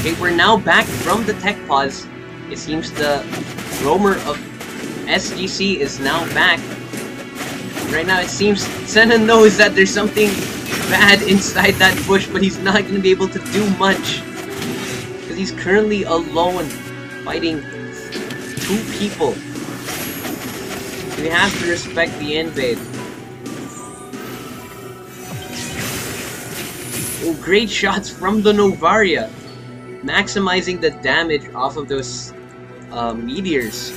Okay, we're now back from the tech pause. It seems the roamer of SGC is now back. Right now it seems Senna knows that there's something bad inside that bush, but he's not going to be able to do much. Because he's currently alone, fighting 2 people. We have to respect the invade. Oh, great shots from the Novaria, maximizing the damage off of those meteors.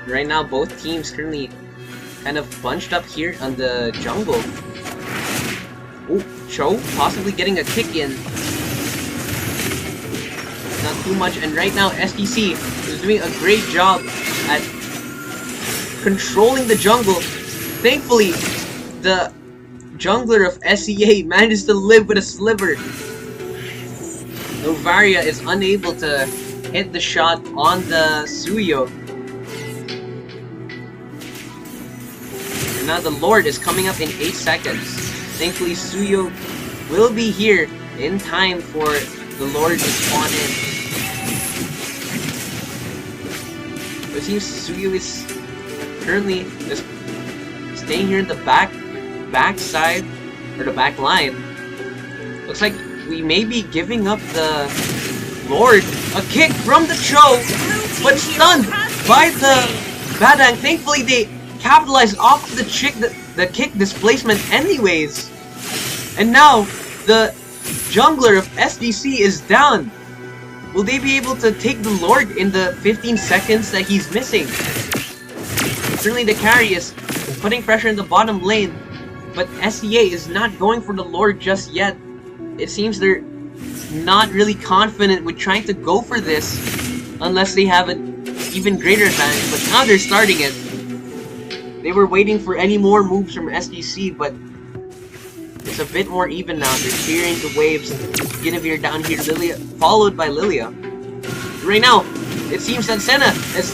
Right now, both teams currently kind of bunched up here on the jungle. Oh, Cho possibly getting a kick in. Not too much, and right now SGC is doing a great job at controlling the jungle. Thankfully, the jungler of SEA manages to live with a sliver. Novaria is unable to hit the shot on the Suyo. And now the Lord is coming up in 8 seconds. Thankfully, Suyo will be here in time for the Lord to spawn in. It seems Suyu is currently just staying here in the back side, or the back line. Looks like we may be giving up the Lord. A kick from the Cho, but stunned by the Badang. Thankfully, they capitalized off the kick displacement anyways. And now, the jungler of SGC is down. Will they be able to take the Lord in the 15 seconds that he's missing? Certainly the carry is putting pressure in the bottom lane, but SEA is not going for the Lord just yet. It seems they're not really confident with trying to go for this unless they have an even greater advantage, but now they're starting it. They were waiting for any more moves from SGC, but it's a bit more even now. They're clearing the waves. Guinevere down here, Lilia, followed by Lilia. Right now, it seems that Senna has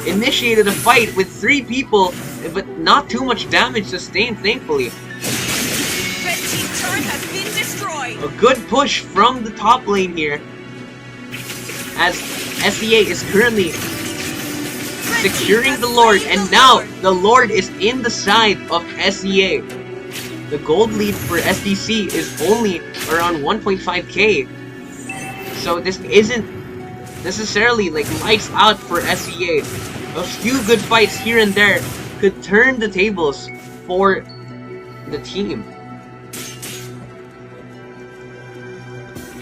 initiated a fight with 3 people, but not too much damage sustained, thankfully. Red team turret has been destroyed. A good push from the top lane here, as SEA is currently securing the Lord, and now the Lord is in the side of SEA. The gold lead for SDC is only around 1.5k, so this isn't necessarily like lights out for SEA. A few good fights here and there could turn the tables for the team.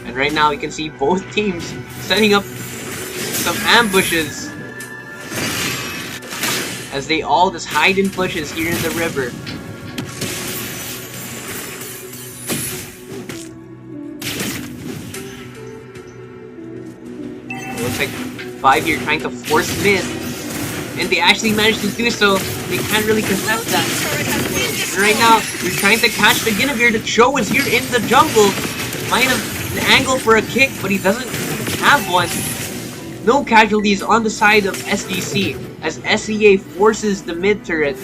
And right now you can see both teams setting up some ambushes as they all just hide in bushes here in the river. It looks like 5 here trying to force mid, and they actually managed to do so. They can't really contest that. And right now, they're trying to catch the Guinevere. The Cho is here in the jungle. Might have an angle for a kick, but he doesn't have one. No casualties on the side of SGC as SEA forces the mid turret.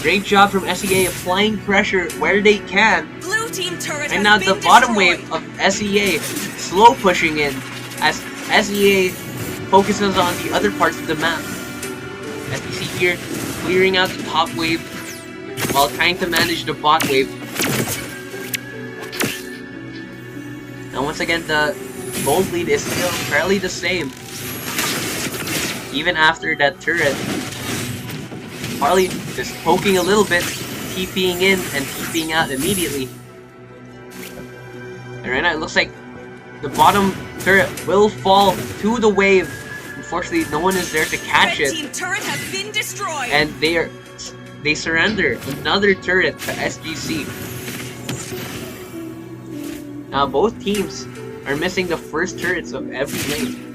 Great job from SEA applying pressure where they can. Blue team turret And now the bottom wave of SEA slow pushing in as SEA focuses on the other parts of the map. SBC here clearing out the top wave while trying to manage the bot wave. Now once again, the gold lead is still fairly the same. Even after that turret, Harley just poking a little bit, TPing in and TPing out immediately. And right now it looks like the bottom turret will fall to the wave. Unfortunately, no one is there to catch it. Red team turret has been destroyed. And they surrender another turret to SGC. Now both teams are missing the first turrets of every lane.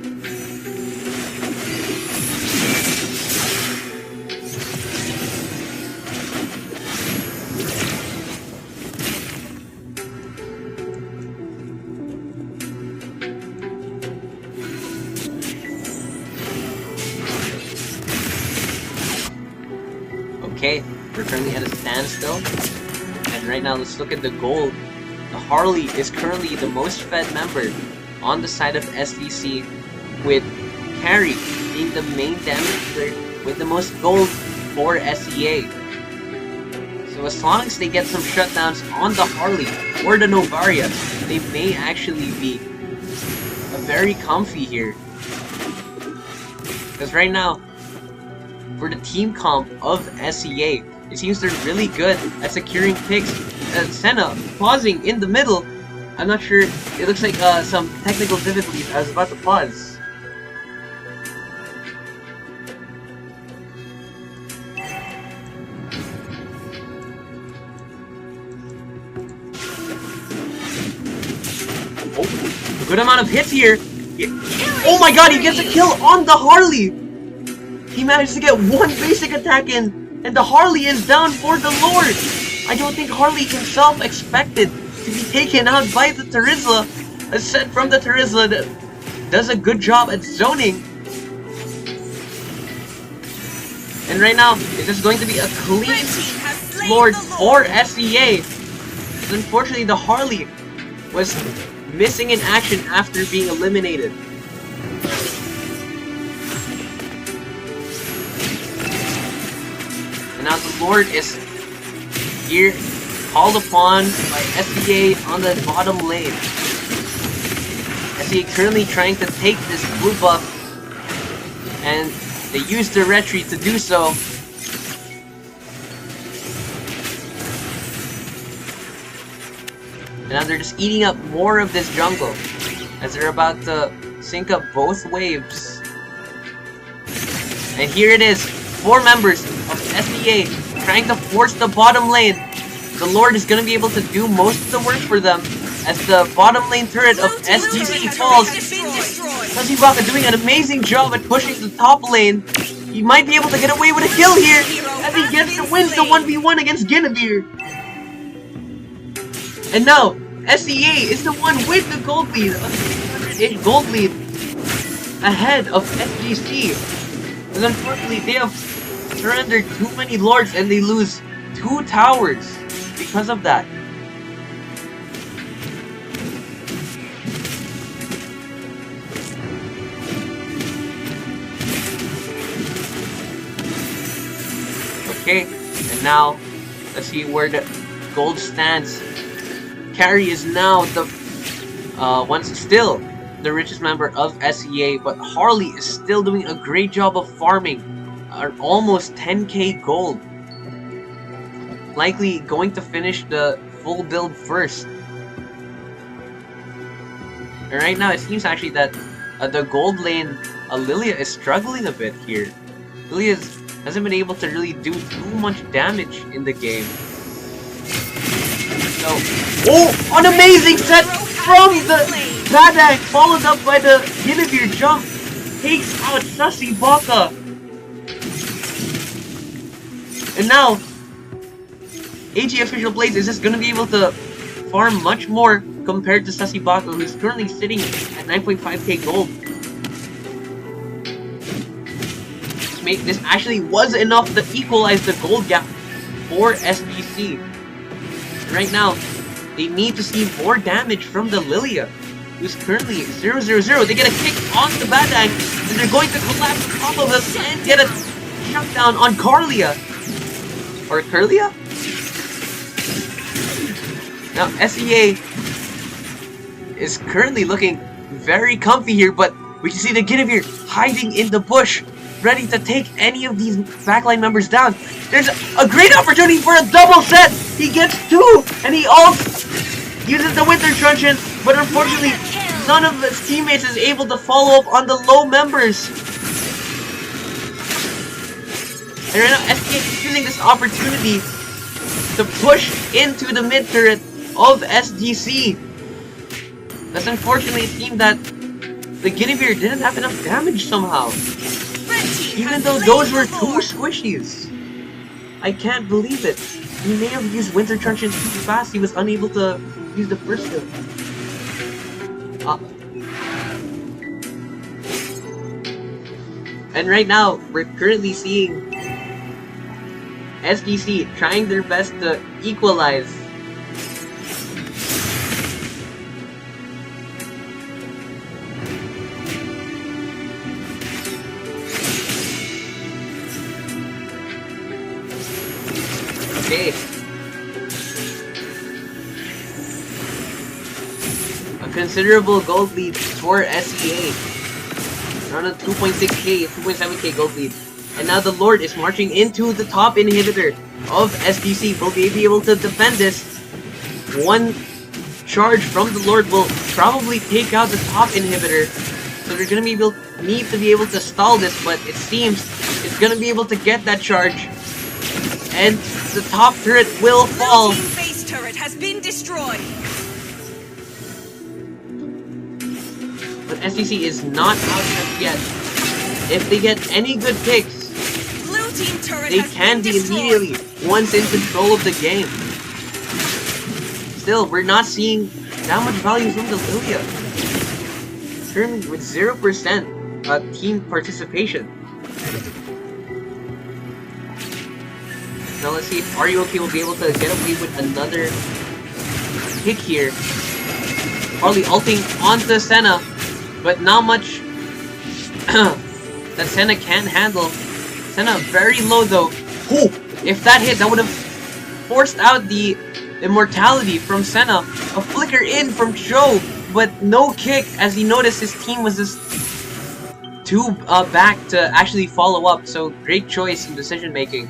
Okay, we're currently at a standstill. And right now, let's look at the gold. The Harley is currently the most fed member on the side of SDC, with Carry being the main damage dealer with the most gold for SEA. So as long as they get some shutdowns on the Harley or the Novaria, they may actually be very comfy here. Because right now, for the team comp of SEA, it seems they're really good at securing picks. Senna pausing in the middle. I'm not sure. It looks like some technical difficulties. I was about to pause. Oh, a good amount of hits here. Oh my god, he gets a kill on the Harley! He managed to get one basic attack in, and the Harley is down for the Lord! I don't think Harley himself expected to be taken out by the Terizla. A set from the Terizla that does a good job at zoning. And right now, it is going to be a clean Lord for SEA. Unfortunately, the Harley was missing in action after being eliminated. now the Lord is here, called upon by SEA on the bottom lane. SEA currently trying to take this blue buff, and they use the retreat to do so. And now they're just eating up more of this jungle as they're about to sync up both waves. And here it is, 4 members of SEA trying to force the bottom lane. The Lord is going to be able to do most of the work for them as the bottom lane turret of SGC falls. Sasibaka doing an amazing job at pushing the top lane. He might be able to get away with a kill here as he wins the 1v1 against Guinevere. And now, SEA is the one with the gold lead, a gold lead ahead of SGC. And unfortunately, they have surrendered too many lords and they lose 2 towers because of that. Okay, and now let's see where the gold stands. Carry is now the still the richest member of SEA, but Harley is still doing a great job of farming almost 10k gold. Likely going to finish the full build first. And right now it seems actually that the gold lane Lilia is struggling a bit here. Lilia hasn't been able to really do too much damage in the game. So, oh, an amazing set from the Zadang, followed up by the Guinevere jump, takes out Sasibaka. And now, AG Official Blades is just gonna be able to farm much more compared to Sasibaka, who's currently sitting at 9.5k gold. This actually was enough to equalize the gold gap for SGC. Right now, they need to see more damage from the Lilia, who's currently 0-0-0. They get a kick on the Badang, and they're going to collapse on top of us and get a shutdown on Carlia. Or Curlia? Now, SEA is currently looking very comfy here, but we can see the Guinevere hiding in the bush, ready to take any of these backline members down. There's a great opportunity for a double set! He gets 2, and he also uses the Winter Truncheon, but unfortunately, none of his teammates is able to follow up on the low members. And right now, SK is using this opportunity to push into the mid turret of SGC. That's unfortunately seemed that the Guinevere didn't have enough damage somehow. Even though those were 2 squishies. I can't believe it. He may have used Winter Truncheon too fast, he was unable to use the first skill. And right now, we're currently seeing SGC trying their best to equalize. Okay. A considerable gold lead for SEA. Around a 2.6k, 2.7k gold lead. And now the Lord is marching into the top inhibitor of SGC. Will they be able to defend this? One charge from the Lord will probably take out the top inhibitor. So they're gonna need to be able to stall this, but it seems it's gonna be able to get that charge. And the top turret will fall. Blue team base turret has been destroyed. But SGC is not out just yet. If they get any good picks, Blue team turret they has can been be destroyed. immediately once in control of the game. Still, we're not seeing that much value from the Lilia. Currently with 0% team participation. Now let's see if RUOK will be able to get away with another kick here. Harley ulting onto Senna, but not much that Senna can't handle. Senna very low though. Oh, If that hit, that would have forced out the immortality from Senna. A flicker in from Joe, but no kick, as he noticed his team was just too back to actually follow up. So great choice in decision making.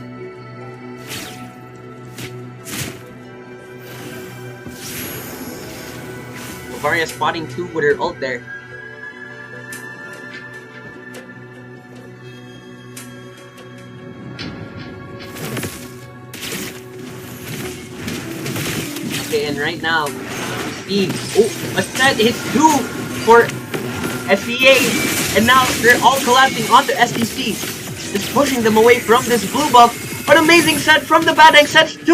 Bavaria spotting 2 with her ult there. Okay, and right now, we see, a set hits 2 for SEA, and now they're all collapsing onto SGC. It's pushing them away from this blue buff. An amazing set from the Bad Egg, sets 2!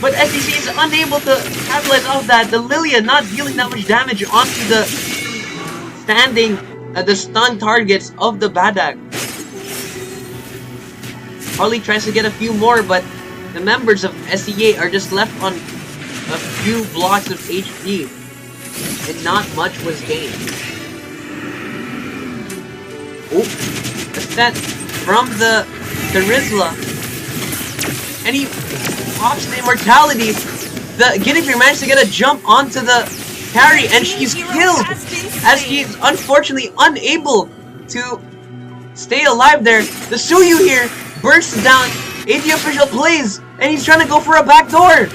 But SGC is unable to capitalize off that. The Lilia not dealing that much damage onto the the stun targets of the Bad Egg. Harley tries to get a few more, but the members of SEA are just left on a few blocks of HP, and not much was gained. A set from the Rizla, and he pops the immortality. The Guinevere managed to get a jump onto the carry, and she's killed, as she's unfortunately unable to stay alive there. The Suyu here bursts down, AD official plays, and he's trying to go for a backdoor.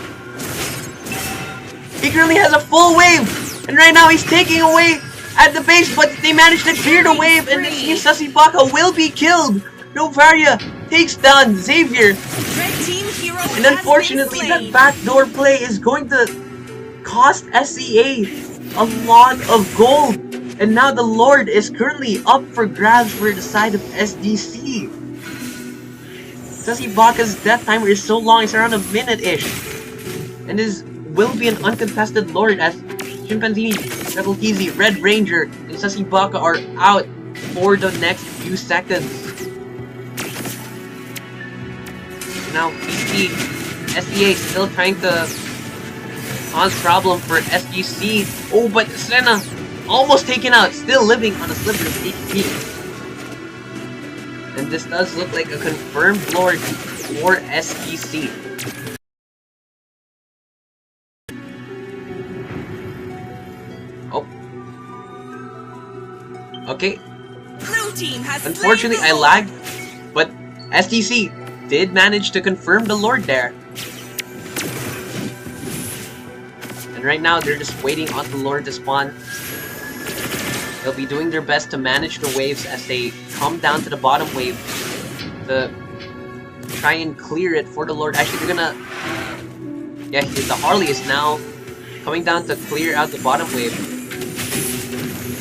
He currently has a full wave, and right now he's taking away at the base, but they managed to clear the wave, and it seems Sasibaka will be killed. Novaria takes down Xavier, and unfortunately that backdoor play is going to cost SEA a lot of gold, and now the Lord is currently up for grabs for the side of SGC. Sasibaka's death timer is so long, it's around a minute-ish, and this will be an uncontested Lord as Chimpanzini, Rebelkizi, Red Ranger, and Sasibaka are out for the next few seconds. Now we see SEA still trying to cause problem for SGC. Oh, but Senna almost taken out, still living on a sliver of HP. And this does look like a confirmed Lord for SGC. Oh. Okay. Blue team has Unfortunately, I lagged, but SGC did manage to confirm the Lord there. And right now, they're just waiting on the Lord to spawn. They'll be doing their best to manage the waves as they come down to the bottom wave to try and clear it for the Lord. Actually, they're gonna... Yeah, the Harley is now coming down to clear out the bottom wave.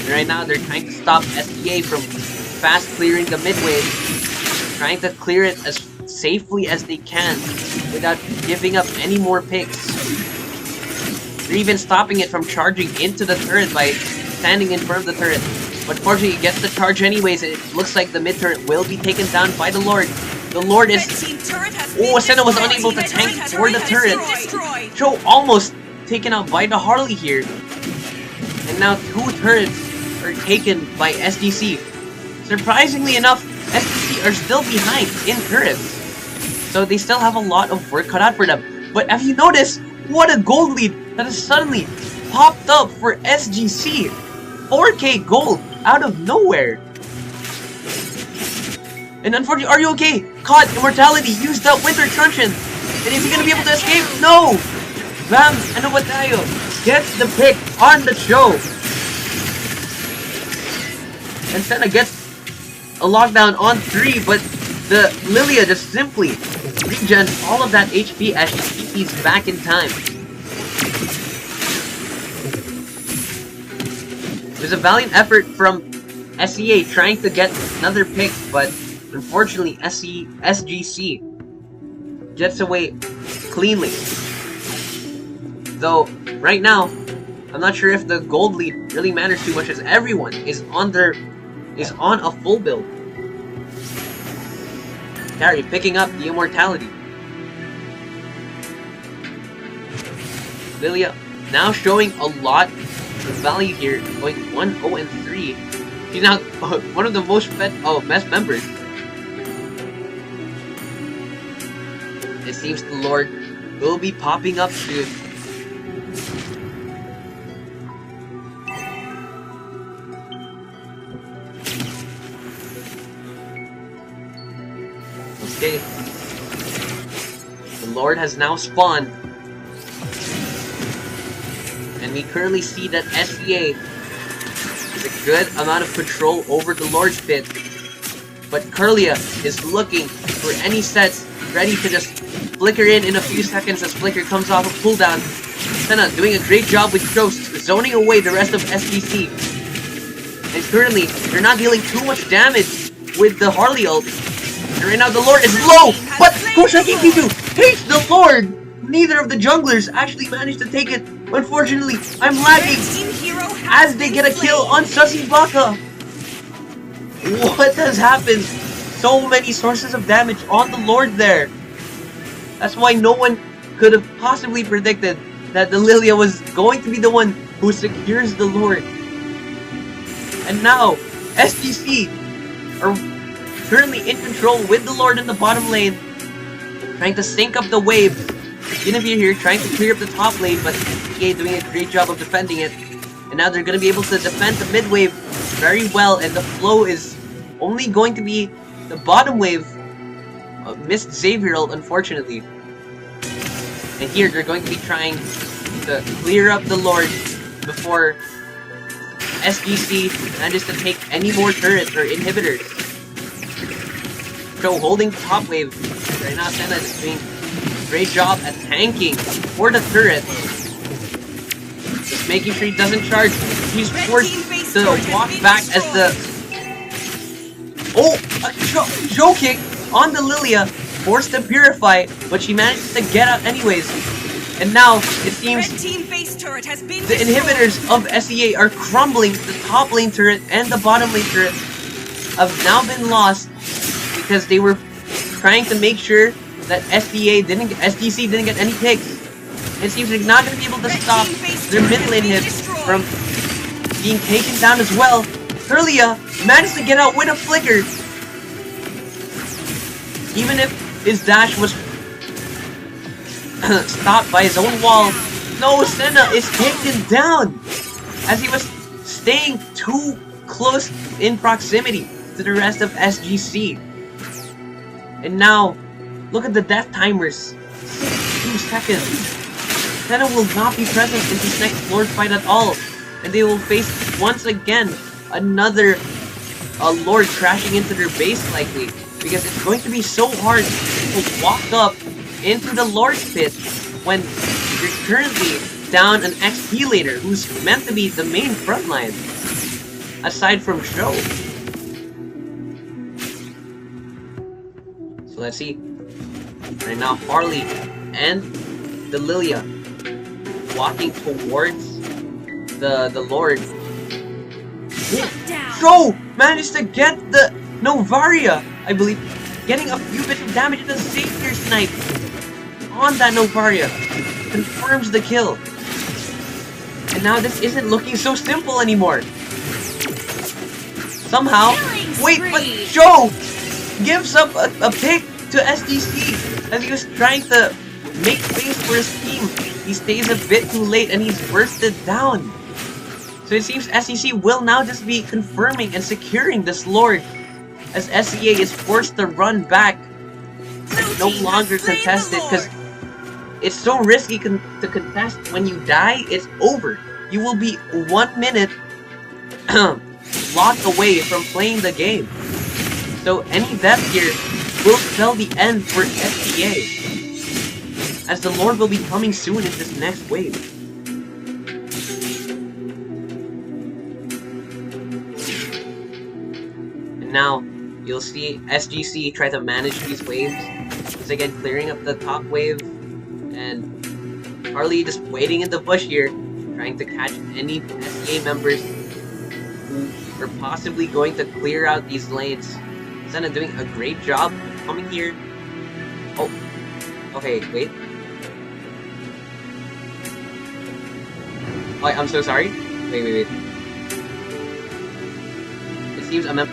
And right now, they're trying to stop SEA from fast clearing the mid wave, trying to clear it as safely as they can without giving up any more picks. They're even stopping it from charging into the turret by standing in front of the turret. But fortunately, it gets the charge anyways, and it looks like the mid turret will be taken down by the Lord. The Lord is... Oh, Senna was unable to tank for the turret. Joe almost taken out by the Harley here. And now 2 turrets are taken by SGC. Surprisingly enough, SGC are still behind in turrets. So they still have a lot of work cut out for them. But have you noticed what a gold lead that has suddenly popped up for SGC? 4k gold out of nowhere. And unfortunately, are you okay? Caught immortality, used up Winter Truncheon. And is he gonna be able to escape? No! Bam and Obatayo gets the pick on the show. And Senna gets a lockdown on 3, but the Lilia just simply regens all of that HP as she TPs back in time. There's a valiant effort from SEA trying to get another pick, but unfortunately SGC gets away cleanly. Though, right now, I'm not sure if the gold lead really matters too much as everyone is on a full build. Carry picking up the immortality. Lilia now showing a lot of value here, going 1-0-3. She's now one of the most best members. it seems the Lord will be popping up soon. Okay. The Lord has now spawned. And we currently see that SEA has a good amount of control over the Lord's pit. But Curlia is looking for any sets ready to just flicker in a few seconds as Flicker comes off a cooldown. Senna doing a great job with Ghost, zoning away the rest of SGC. And currently, they're not dealing too much damage with the Harley ult. And right now the Lord is low, but Koshaki Kiku hates the Lord! Neither of the junglers actually managed to take it. Unfortunately, I'm lagging as they get a kill on Sussy Baka. What has happened? So many sources of damage on the Lord there. That's why no one could have possibly predicted that the Lilia was going to be the one who secures the Lord. And now, SGC are currently in control with the Lord in the bottom lane, trying to sync up the wave. Guinevere here trying to clear up the top lane, but EA doing a great job of defending it. And now they're going to be able to defend the mid wave very well, and the flow is only going to be the bottom wave. Missed Xavier ult, unfortunately. And here they're going to be trying to clear up the Lord before SGC manages to take any more turrets or inhibitors. So holding the top wave. Right now Senna is doing a great job at tanking for the turret. Just making sure he doesn't charge. He's forced to walk back as the... Oh! A Joe kick on the Lilia. Forced to purify, but she manages to get out anyways. And now, it seems the inhibitors of SEA are crumbling. The top lane turret and the bottom lane turret have now been lost because they were trying to make sure that SGC didn't get any picks. It seems they're not going to be able to stop their mid lane hits from being taken down as well. Curlia managed to get out with a flicker. Even if his dash was stopped by his own wall, no, Senna is taken down as he was staying too close in proximity to the rest of SGC. And now, look at the death timers. 2 seconds. Senna will not be present in this next Lord fight at all. And they will face, once again, another Lord crashing into their base likely. Because it's going to be so hard to walk up into the Lord's pit when you're currently down an XP laner who's meant to be the main frontline, aside from Sho. So let's see. Right now, Harley and the Lilia walking towards the Lord. Sho managed to get the Novaria, I believe, getting a few bits of damage in the Xavier snipe on that Novaria. Confirms the kill. And now this isn't looking so simple anymore. Somehow, wait, but Sho gives up a pick to SGC as he was trying to make space for his team. He stays a bit too late and he's bursted down. So it seems SGC will now just be confirming and securing this Lord, as SEA is forced to run back, no longer contest it, because it's so risky to contest. When you die, it's over. You will be 1 minute locked away from playing the game. So any death here will spell the end for SEA, as the Lord will be coming soon in this next wave. And now, you'll see SGC try to manage these waves. Once again, clearing up the top wave. And Harley just waiting in the bush here, trying to catch any SEA members who are possibly going to clear out these lanes. Senna doing a great job coming here. Oh, okay, wait. Oh, I'm so sorry. Wait. It seems I'm not...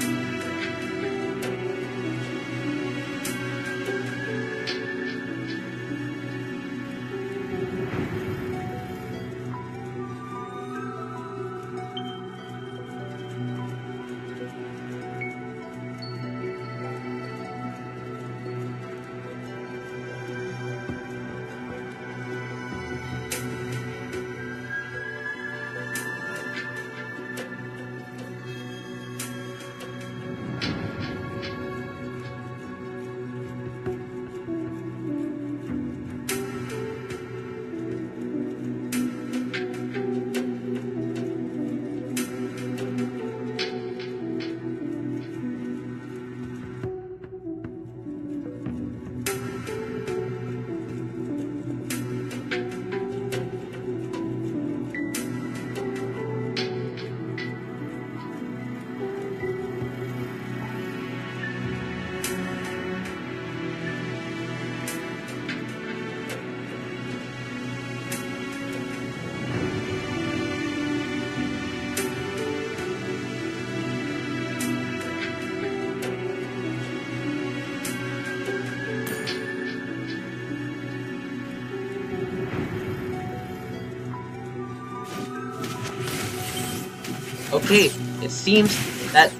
Okay, it seems that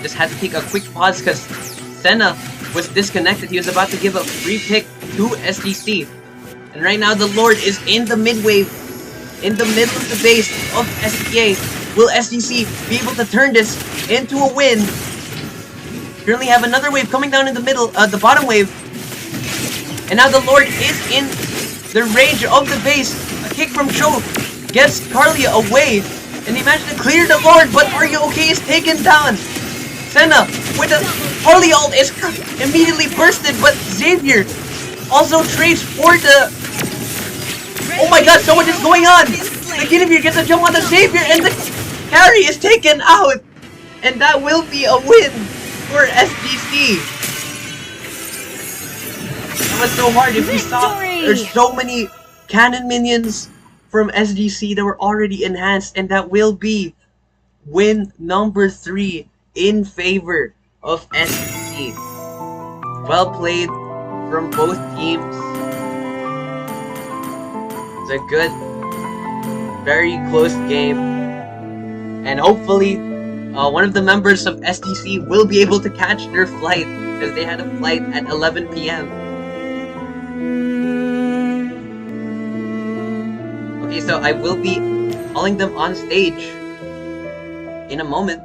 just had to take a quick pause because Senna was disconnected. He was about to give a free pick to SGC. And right now the Lord is in the mid-wave, in the middle of the base of SPA. Will SGC be able to turn this into a win? Currently have another wave coming down in the middle, the bottom wave. And now the Lord is in the range of the base. A kick from Cho gets Carlia away. And he managed to clear the Lord, but Are You Okay is taken down. Senna with a Harley ult is immediately bursted, but Xavier also trades for the... Oh my god, so much is going on! The Guinevere gets a jump on the Xavier, and the carry is taken out! And that will be a win for SGC! That was so hard. If you saw, there's so many cannon minions from SGC that were already enhanced, and that will be win number 3 in favor of SGC. Well played from both teams. It's a good, very close game. And hopefully, one of the members of SGC will be able to catch their flight, because they had a flight at 11 p.m. Okay, so I will be calling them on stage in a moment.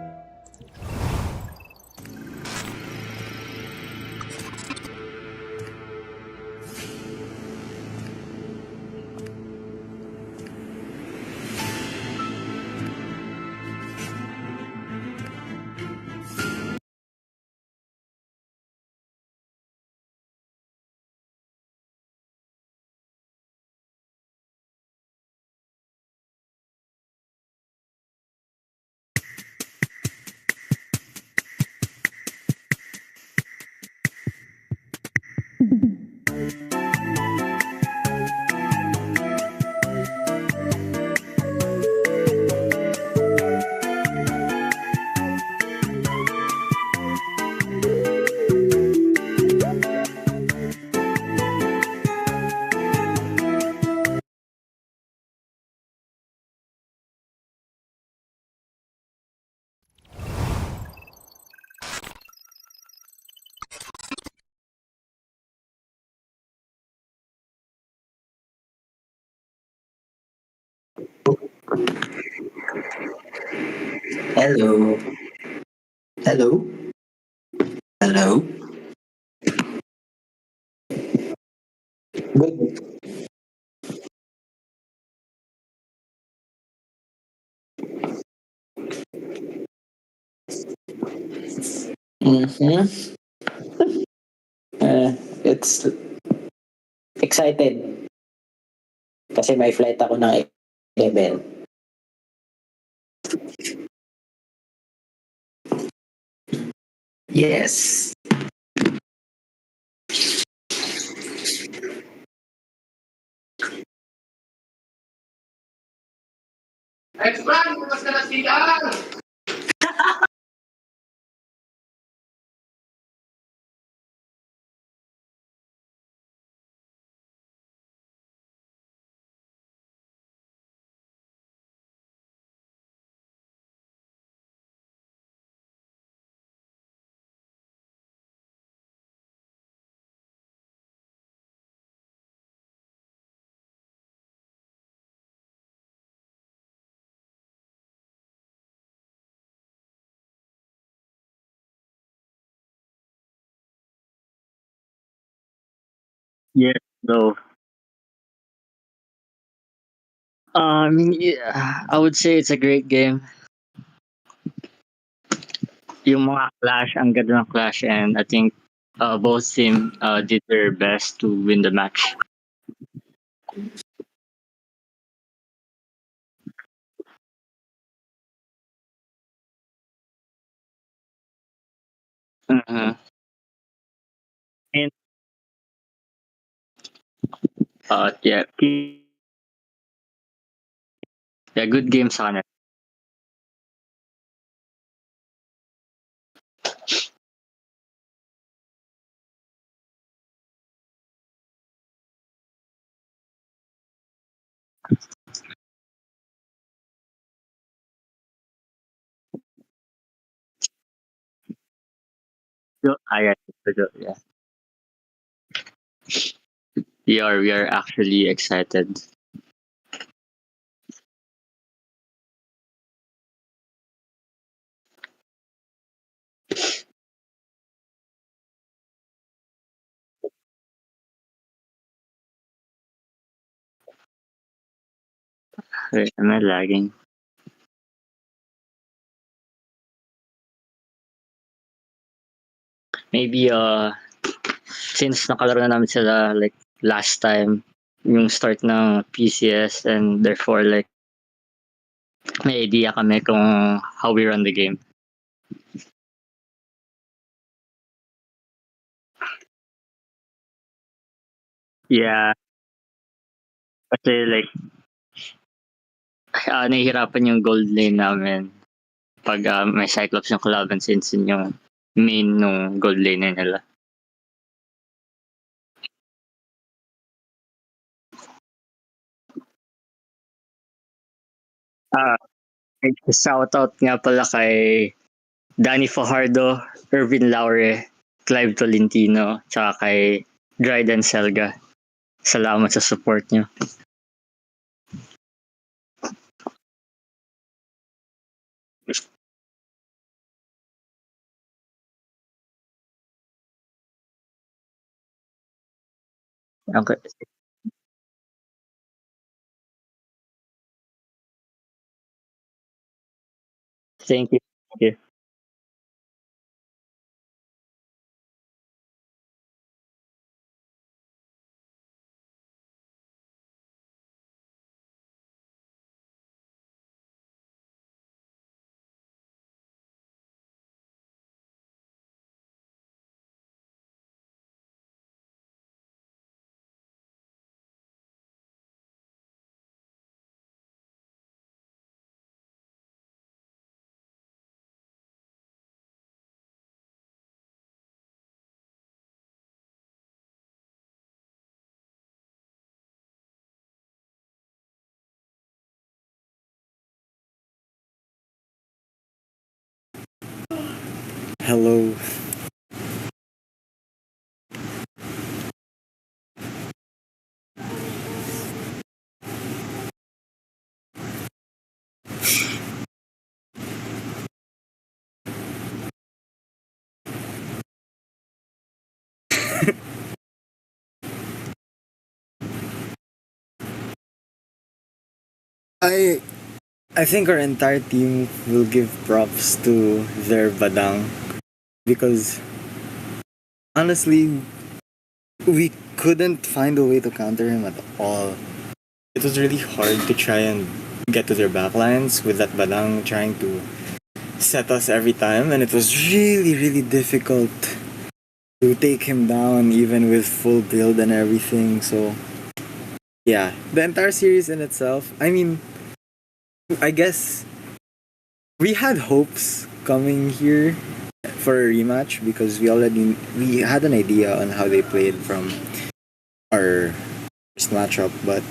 Hello. Hello. Hello. Good. Mm-hmm. It's excited kasi may flight ako ng 11. Yes. Yes, though. Yeah, I would say it's a great game. Yung mga clash, ang ganda ng clash, and I think both team did their best to win the match. Uh-huh. And yeah, yeah, good game, Sana. Yeah, yeah. We are actually excited. Wait, am I lagging? Maybe since nakalaro na namin sila like last time yung start ng PCS, and therefore like may idea kami kung how we run the game. Yeah, kasi like nahihirapan yung gold lane namin pag may Cyclops yung kalaban, since yun yung main nung gold lane nila. Ah, shout out nga pala kay Danny Fajardo, Irvin Laure, Clive Tolentino, tsaka kay Dryden Selga. Salamat sa support nyo. Okay. Thank you. Thank you. Hello. I I think our entire team will give props to their badang because honestly we couldn't find a way to counter him at all. It was really hard to try and get to their backlines with that badang trying to set us every time, and it was really difficult to take him down even with full build and everything. So yeah, the entire series in itself, I mean, I guess we had hopes coming here for a rematch because we had an idea on how they played from our first matchup, but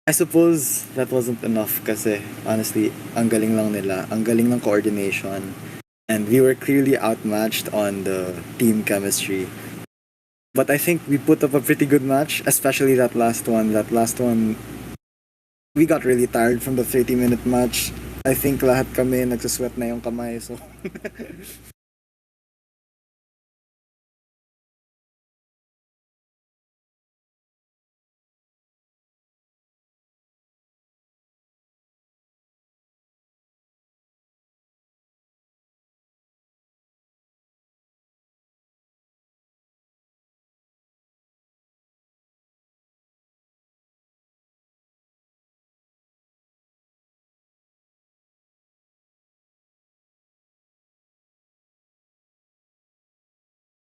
I suppose that wasn't enough kasi honestly, ang galing lang nila, ang galing ng coordination, and we were clearly outmatched on the team chemistry. But I think we put up a pretty good match, especially that last one. That last one, we got really tired from the 30-minute match. I think lahat kami nagsusweat na yung kamay, so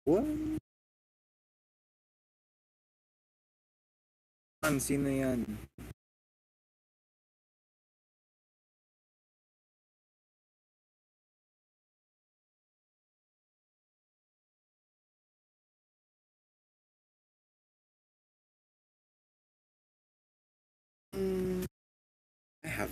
what? Sino yan? I have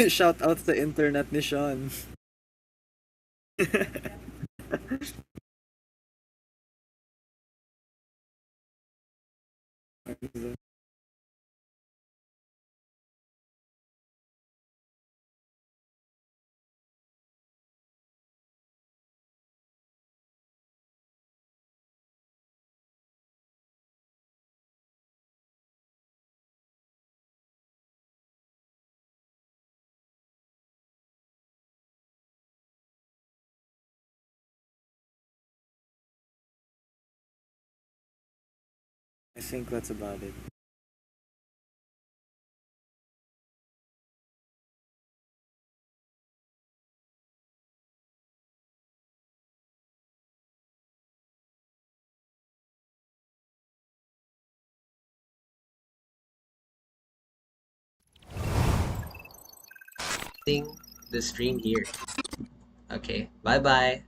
Shout out sa internet ni Sean. I think that's about it. The stream here. Okay, bye bye.